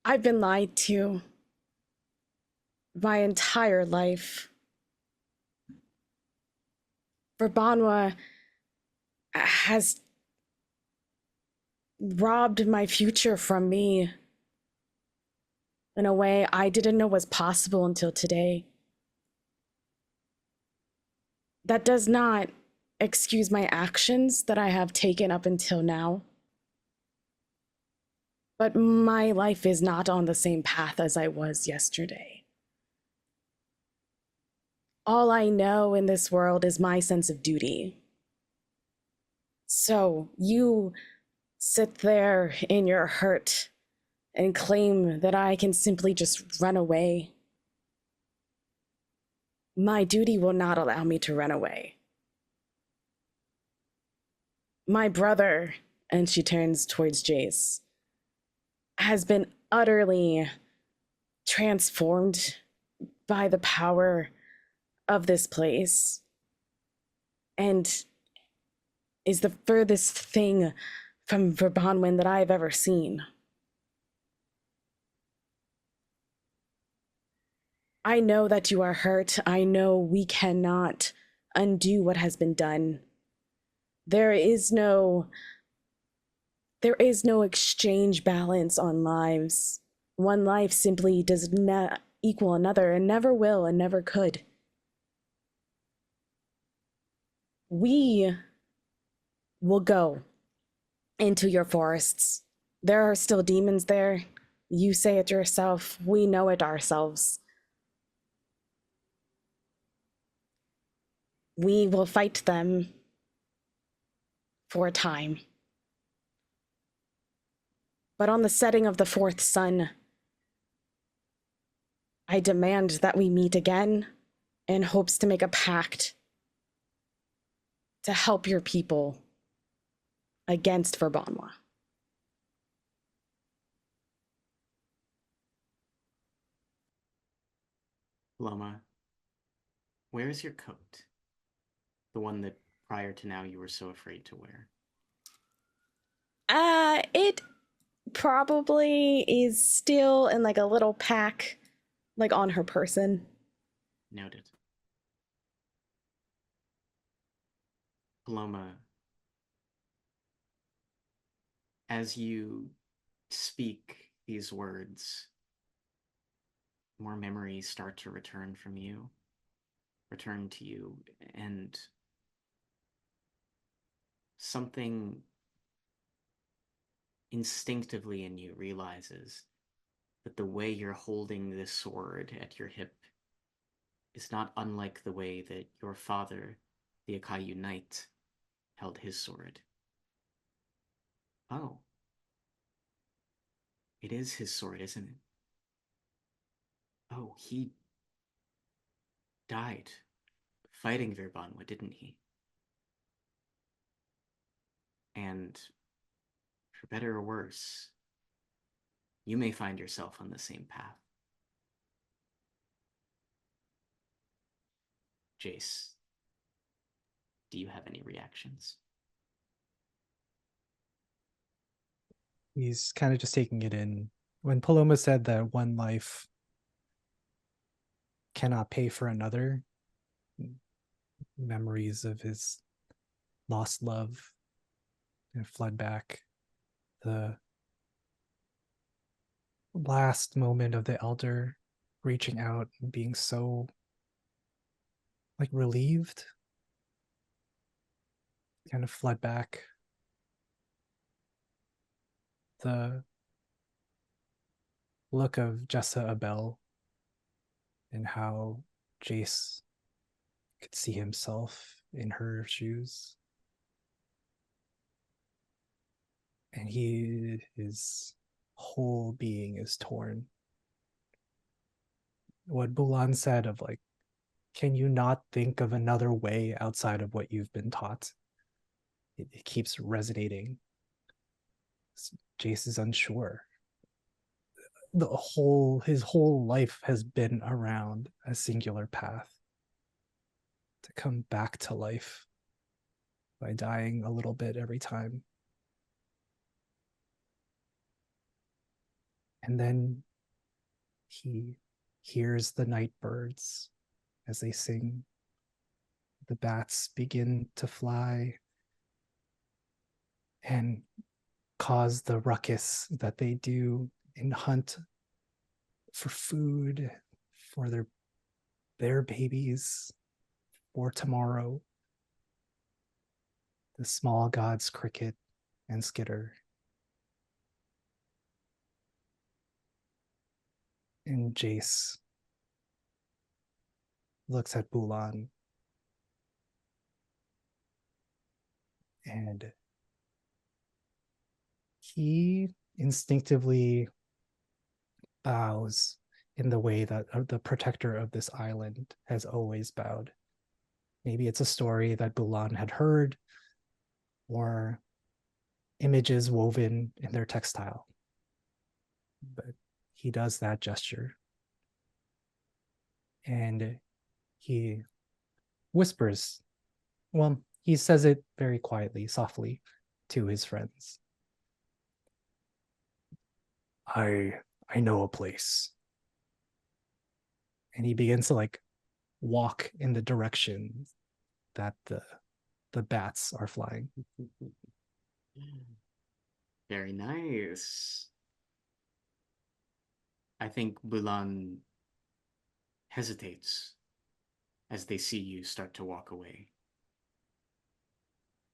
I've been lied to my entire life. Banwa has robbed my future from me in a way I didn't know was possible until today. That does not excuse my actions that I have taken up until now. But my life is not on the same path as I was yesterday. All I know in this world is my sense of duty. So you sit there in your hurt and claim that I can simply just run away. My duty will not allow me to run away. My brother, and she turns towards Jace, has been utterly transformed by the power of this place and is the furthest thing from Verbanwin that I've ever seen. I know that you are hurt. I know we cannot undo what has been done. There is no exchange balance on lives. One life simply does not equal another and never will and never could. We will go into your forests. There are still demons there. You say it yourself. We know it ourselves. We will fight them for a time. But on the setting of the fourth sun, I demand that we meet again in hopes to make a pact to help your people against Verbanwa. Loma, where is your coat? The one that prior to now you were so afraid to wear? It probably is still in like a little pack, like on her person. Noted. Paloma, as you speak these words, more memories start to return to you, and something instinctively in you realizes that the way you're holding this sword at your hip is not unlike the way that your father, the Akayu Knight, held his sword. Oh. It is his sword, isn't it? Oh, he died fighting Verbanwa, didn't he? And for better or worse, you may find yourself on the same path. Jace, do you have any reactions? He's kind of just taking it in. When Paloma said that one life cannot pay for another, memories of his lost love and flood back. The last moment of the elder reaching out and being so like relieved kind of flood back. The look of Jessa Abel and how Jace could see himself in her shoes. And his whole being is torn. What Bulan said of like, can you not think of another way outside of what you've been taught? It keeps resonating. Jace is unsure. His whole life has been around a singular path to come back to life by dying a little bit every time. And then he hears the night birds as they sing. The bats begin to fly and cause the ruckus that they do and hunt for food for their babies for tomorrow. The small gods cricket and skitter. And Jace looks at Bulan and he instinctively bows in the way that the protector of this island has always bowed. Maybe it's a story that Bulan had heard or images woven in their textile. But he does that gesture. And he whispers, well, he says it very quietly, softly to his friends. I know a place. And he begins to like walk in the direction that the bats are flying. Very nice. I think Bulan hesitates as they see you start to walk away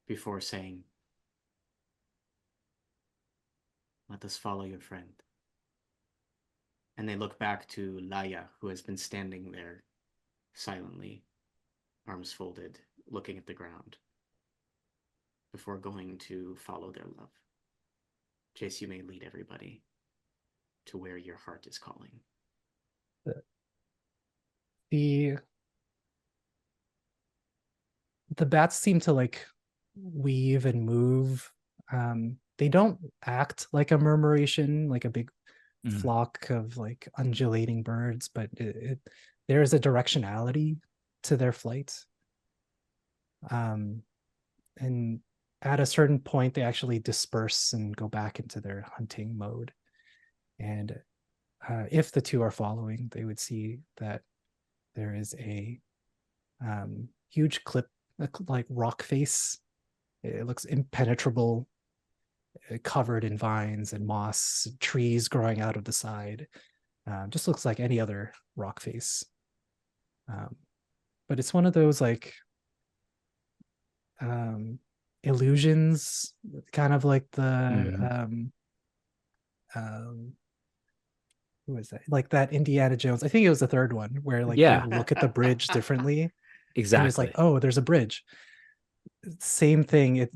before saying, let us follow your friend. And they look back to Laya, who has been standing there silently, arms folded, looking at the ground, before going to follow their love. Jace, you may lead everybody to where your heart is calling. The bats seem to like weave and move. They don't act like a murmuration, like a big flock of like undulating birds, but there is a directionality to their flight. And at a certain point, they actually disperse and go back into their hunting mode. And if the two are following, they would see that there is a huge clip, like rock face. It looks impenetrable, covered in vines and moss, trees growing out of the side. Just looks like any other rock face. But it's one of those like illusions, kind of like the who is that? Like that Indiana Jones. I think it was the third one where like Yeah. you look at the bridge differently. Exactly. And it's like, oh, there's a bridge. Same thing.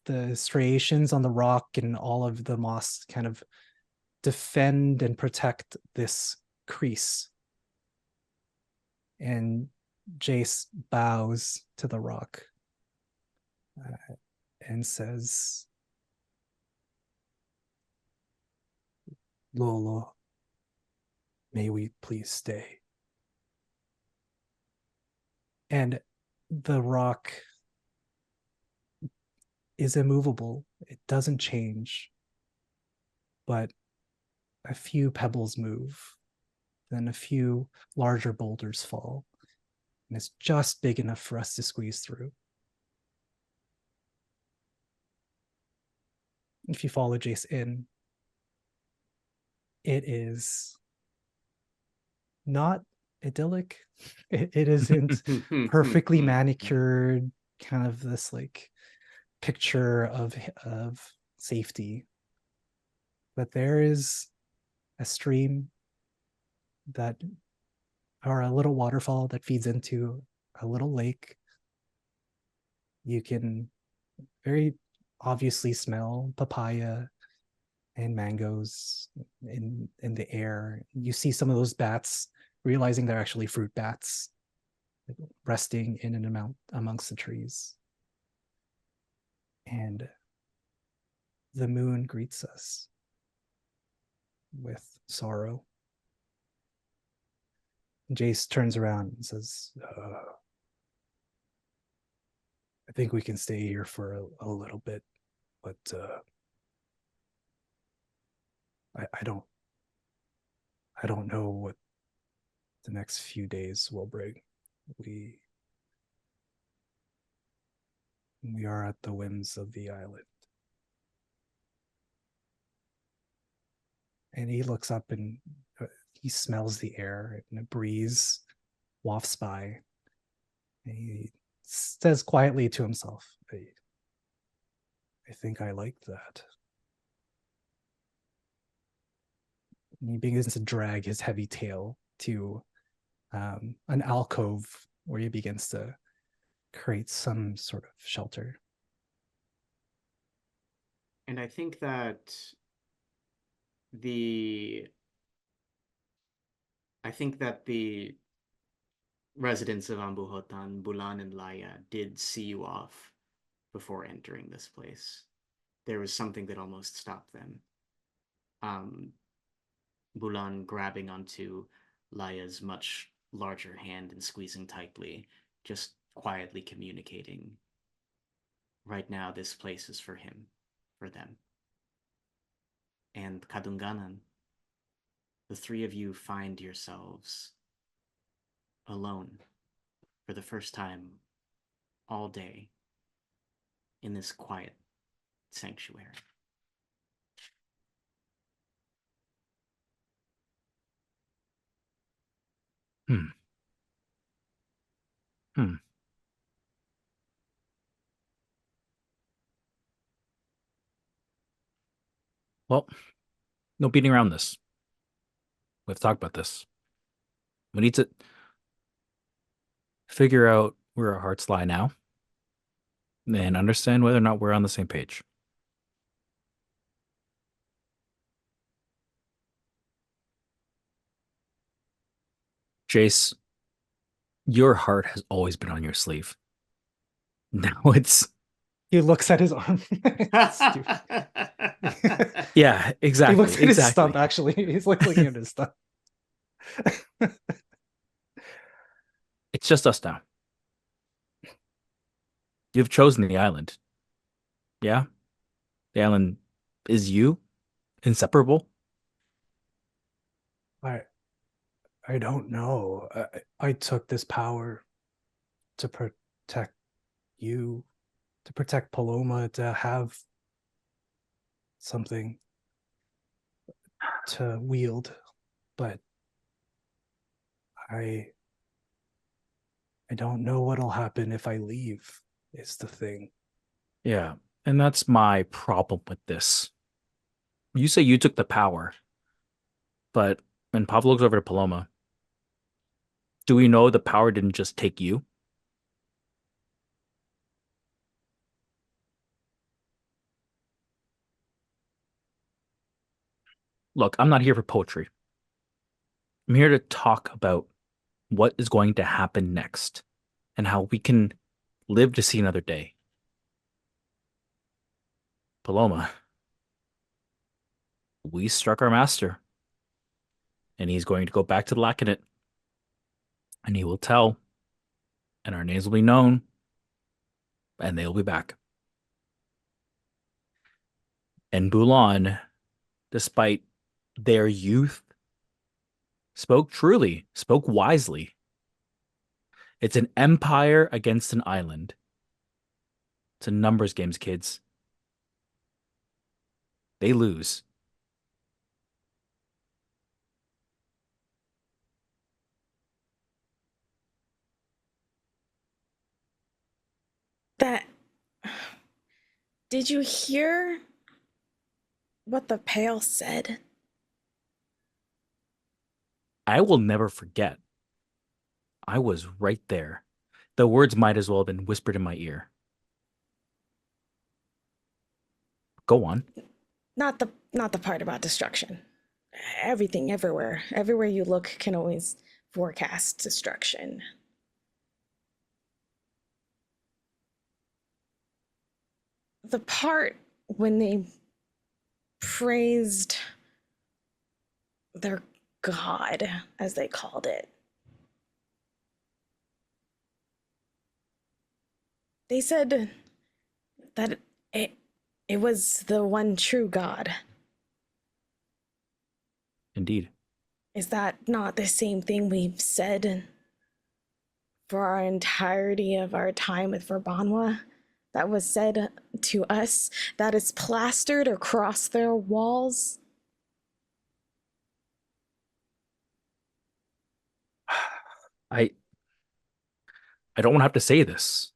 The striations on the rock and all of the moss kind of defend and protect this crease. And Jace bows to the rock and says, Lolo, may we please stay? And the rock is immovable. It doesn't change. But a few pebbles move. Then a few larger boulders fall. And it's just big enough for us to squeeze through. If you follow Jace in, it is not idyllic. It isn't perfectly manicured, kind of this like picture of safety. But there is a stream that, or a little waterfall that feeds into a little lake. You can very obviously smell papaya and mangoes in the air. You see some of those bats, realizing they're actually fruit bats, resting in and amongst the trees. And the moon greets us with sorrow. Jace turns around and says, I think we can stay here for a little bit, but I don't know what the next few days will bring. We are at the whims of the island. And he looks up and he smells the air, and a breeze wafts by. And he says quietly to himself, I think I like that. And he begins to drag his heavy tail to an alcove where he begins to create some sort of shelter. And I think that the residents of Ambuhotan, Bulan and Laya, did see you off before entering this place. There was something that almost stopped them. Bulan grabbing onto Laya's much larger hand and squeezing tightly, just quietly communicating. Right now, this place is for him, for them. And Kadunganan, the three of you find yourselves alone for the first time all day in this quiet sanctuary. Well, no beating around this. We've talked about this. We need to figure out where our hearts lie now and understand whether or not we're on the same page. Jace, your heart has always been on your sleeve. Now it's... He looks at his arm. Yeah, exactly. He looks at his stump, actually. He's like looking at his stump. It's just us now. You've chosen the island. Yeah? The island is you? Inseparable? I I don't know. I took this power to protect you, to protect Paloma, to have something to wield, but I I don't know what'll happen if I leave. Is the thing. Yeah. And that's my problem with this. You say you took the power, but when Pablo looks over to Paloma, do we know the power didn't just take you? Look, I'm not here for poetry. I'm here to talk about what is going to happen next and how we can live to see another day. Paloma, we struck our master, and he's going to go back to the Lacanate, and he will tell, and our names will be known, and they will be back. And Bulan, despite their youth, spoke truly, spoke wisely. It's an empire against an island. It's a numbers games, kids. They lose. That. Did you hear what the Pale said? I will never forget. I was right there. The words might as well have been whispered in my ear. Go on. Not the part about destruction. Everything, everywhere. Everywhere you look can always forecast destruction. The part when they praised their god, as they called it. They said that it was the one true God. Indeed. Is that not the same thing we've said for our entirety of our time with Verbanwa? That was said to us, that is plastered across their walls? I don't want to have to say this,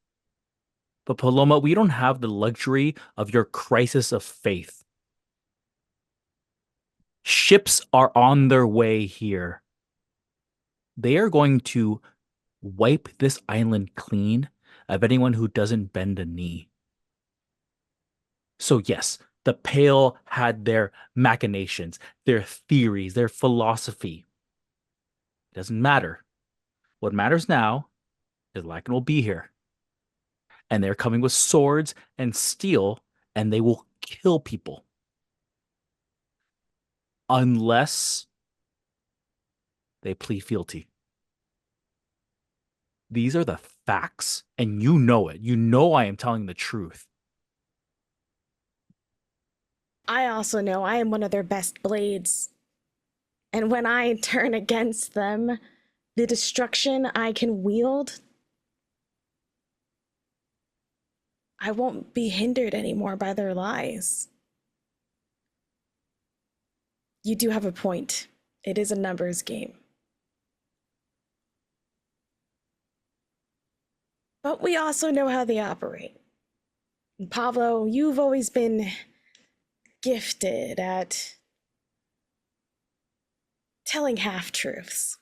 but Paloma, we don't have the luxury of your crisis of faith. Ships are on their way here. They are going to wipe this island clean of anyone who doesn't bend a knee. So yes, the Pale had their machinations, their theories, their philosophy. It doesn't matter. What matters now is Lacan will be here. And they're coming with swords and steel, and they will kill people. Unless they plead fealty. These are the facts, and you know it. You know I am telling the truth. I also know I am one of their best blades. And when I turn against them, the destruction I can wield, I won't be hindered anymore by their lies. You do have a point. It is a numbers game. But we also know how they operate. And Pablo, you've always been gifted at telling half-truths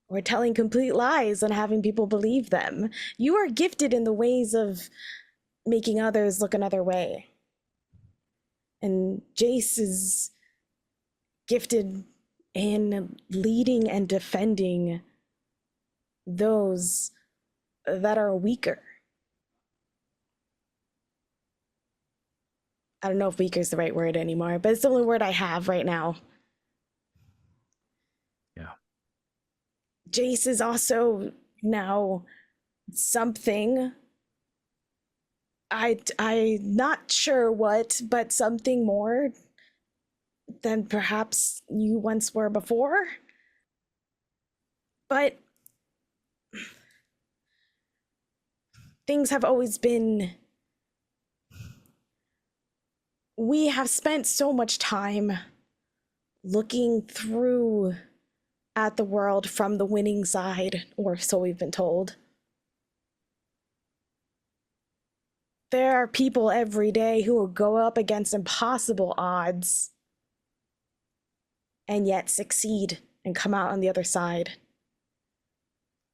or telling complete lies and having people believe them. You are gifted in the ways of making others look another way. And Jace is gifted in leading and defending those that are weaker. I don't know if weaker is the right word anymore, but it's the only word I have right now. Yeah. Jace is also now something I'm not sure what, but something more than perhaps you once were before. But things have always been. We have spent so much time looking through at the world from the winning side, or so we've been told. There are people every day who will go up against impossible odds and yet succeed and come out on the other side.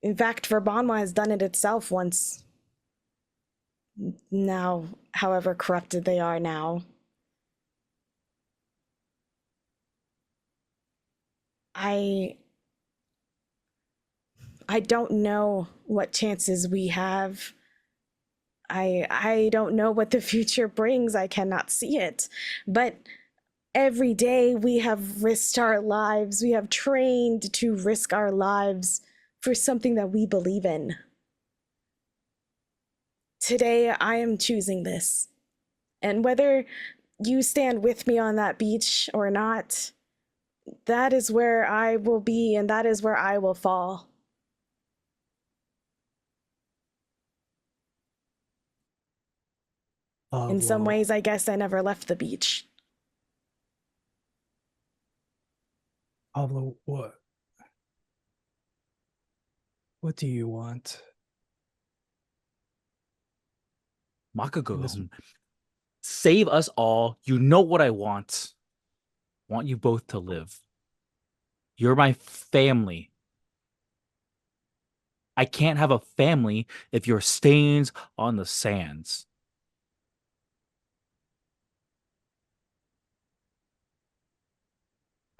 In fact, Banwa has done it itself once. Now, however corrupted they are now. I don't know what chances we have. I don't know what the future brings. I cannot see it. But every day we have risked our lives. We have trained to risk our lives for something that we believe in. Today, I am choosing this. And whether you stand with me on that beach or not, that is where I will be, and that is where I will fall. In some ways, I guess I never left the beach. Pablo, what do you want? Makago, save us all. You know what I want. I want you both to live. You're my family. I can't have a family if you're stains on the sands.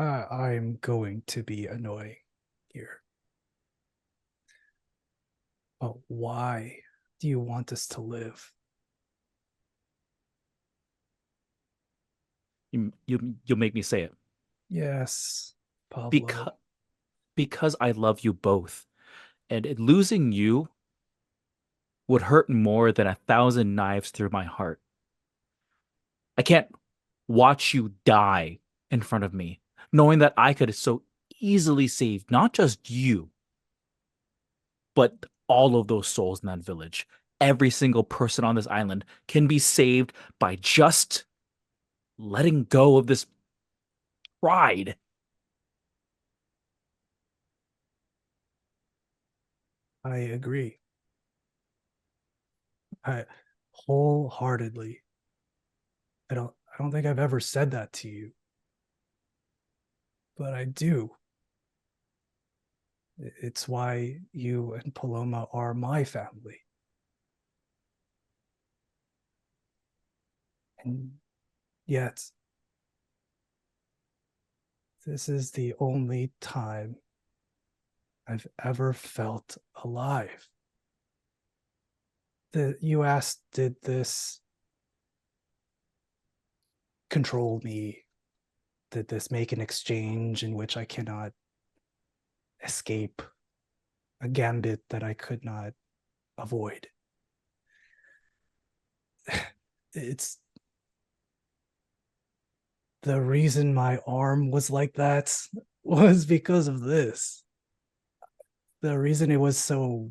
I'm going to be annoying here. But why do you want us to live? You'll make me say it. Yes, Pablo. Because I love you both. And losing you would hurt more than 1,000 knives through my heart. I can't watch you die in front of me, knowing that I could so easily save not just you, but all of those souls in that village. Every single person on this island can be saved by just letting go of this pride. I agree. I wholeheartedly. I don't think I've ever said that to you. But I do. It's why you and Paloma are my family. And yet, this is the only time I've ever felt alive. You asked, did this control me? Did this make an exchange in which I cannot escape? A gambit that I could not avoid? It's the reason my arm was like that was because of this. The reason it was so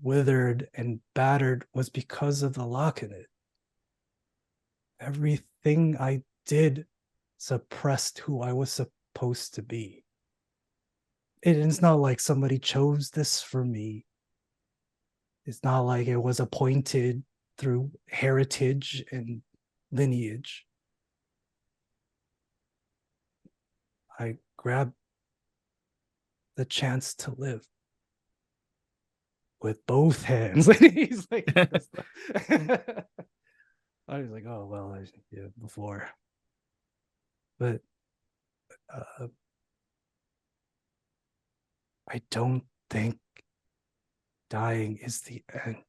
withered and battered was because of the lock in it. Everything I did suppressed who I was supposed to be. It's not like somebody chose this for me. It's not like it was appointed through heritage and lineage. I grabbed the chance to live with both hands. He's like, I was like, oh, well, yeah, before. But I don't think dying is the end.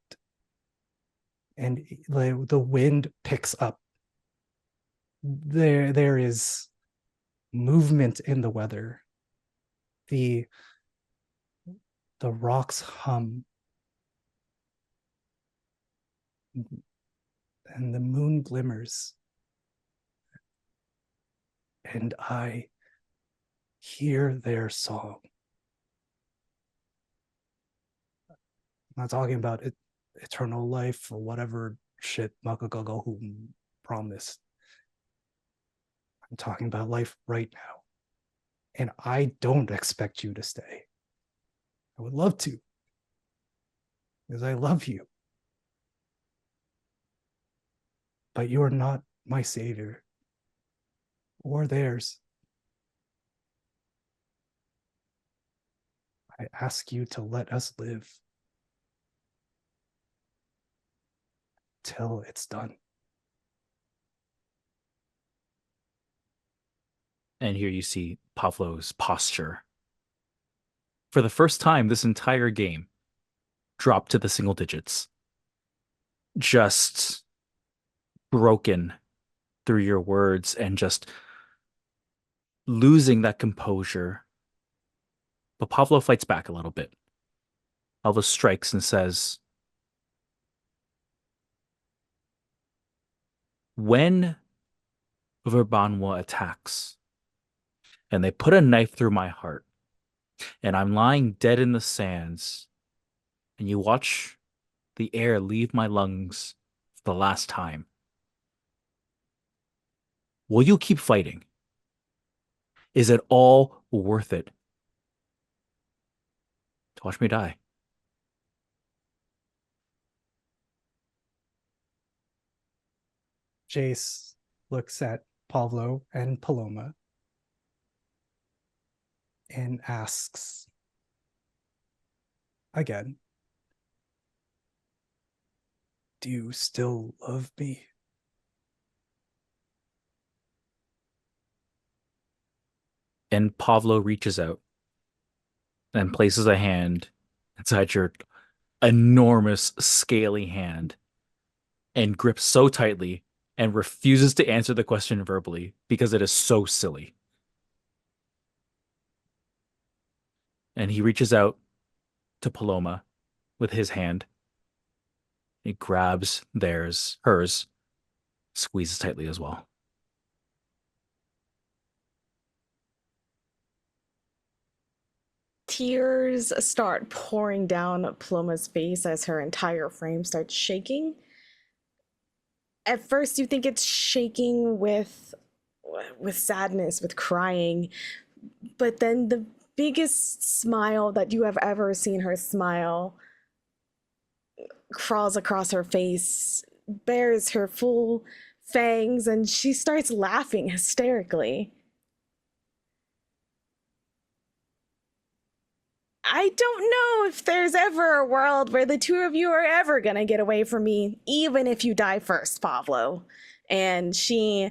And the wind picks up. There is movement in the weather. The rocks hum. and the moon glimmers, and I hear their song. I'm not talking about eternal life or whatever shit Makagago promised. I'm talking about life right now. And I don't expect you to stay. I would love to, because I love you. But you're not my savior or theirs. I ask you to let us live till it's done. And here you see Pavlo's posture. For the first time this entire game, drop to the single digits. Just broken through your words and just losing that composure. But Pavlo fights back a little bit. Pavlo strikes and says, when Verbanwa attacks and they put a knife through my heart and I'm lying dead in the sands and you watch the air leave my lungs for the last time, will you keep fighting? Is it all worth it to watch me die? Jace looks at Pavlo and Paloma and asks again, do you still love me? And Pavlo reaches out and places a hand inside your enormous, scaly hand and grips so tightly and refuses to answer the question verbally because it is so silly. And he reaches out to Paloma with his hand. He grabs hers, squeezes tightly as well. Tears start pouring down Paloma's face as her entire frame starts shaking. At first you think it's shaking with sadness, with crying, but then the biggest smile that you have ever seen her smile crawls across her face, bares her full fangs, and she starts laughing hysterically. I don't know if there's ever a world where the two of you are ever gonna get away from me, even if you die first, Pavlo. And she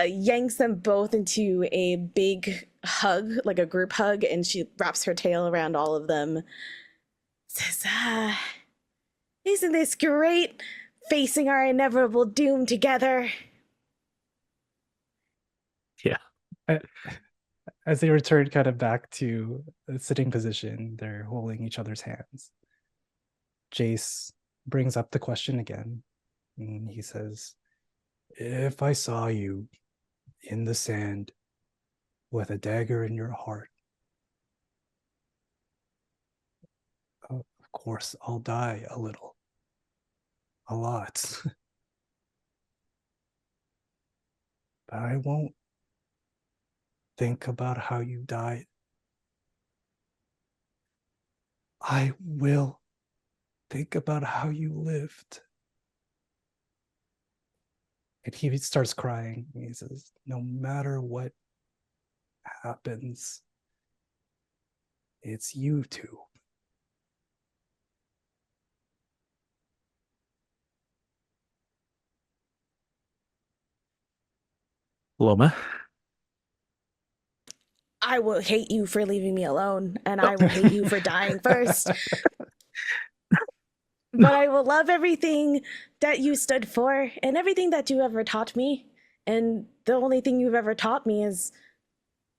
yanks them both into a big hug, like a group hug, and she wraps her tail around all of them. Says, isn't this great, facing our inevitable doom together? Yeah. As they return kind of back to a sitting position, they're holding each other's hands. Jace brings up the question again, and he says, if I saw you in the sand with a dagger in your heart, of course I'll die a little. A lot. But I won't think about how you died. I will think about how you lived. And he starts crying. He says, no matter what happens, it's you two. Paloma? I will hate you for leaving me alone, and I will hate you for dying first. But I will love everything that you stood for and everything that you ever taught me. And the only thing you've ever taught me is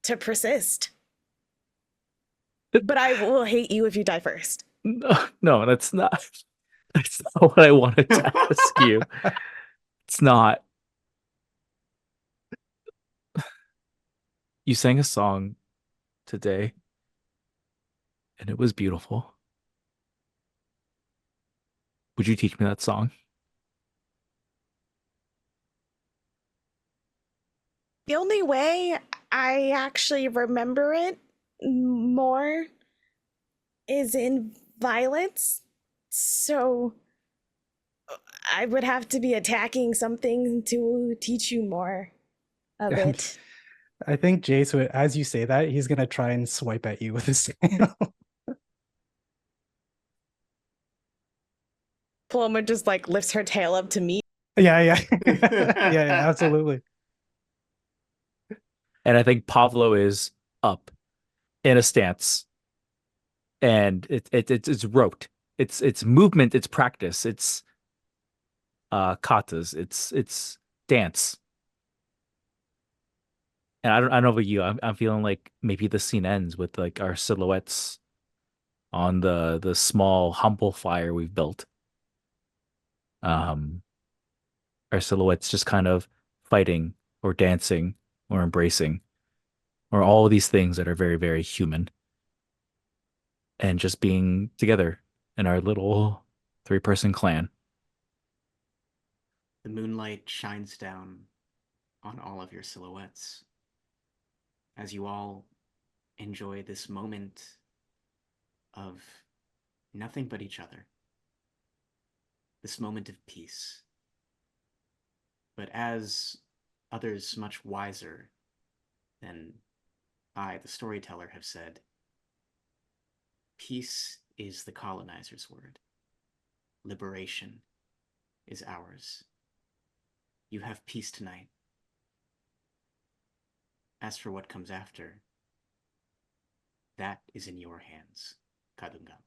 to persist. But I will hate you if you die first. No, that's not what I wanted to ask you. It's not. You sang a song today, and it was beautiful. Would you teach me that song? The only way I actually remember it more is in violence. So I would have to be attacking something to teach you more of And it. I think Jace, as you say that, he's gonna try and swipe at you with his tail. Paloma just like lifts her tail up to me. Yeah, yeah. Yeah, absolutely. And I think Pavlo is up in a stance, and it's rote. It's movement. It's practice. It's katas. It's dance. And I don't know about you. I'm feeling like maybe the scene ends with like our silhouettes on the small humble fire we've built. Um, our silhouettes just kind of fighting or dancing or embracing or all of these things that are very, very human and just being together in our little 3-person clan. The moonlight shines down on all of your silhouettes as you all enjoy this moment of nothing but each other, this moment of peace. But as others much wiser than I, the storyteller, have said, peace is the colonizer's word. Liberation is ours. You have peace tonight. As for what comes after, that is in your hands, Kadungam.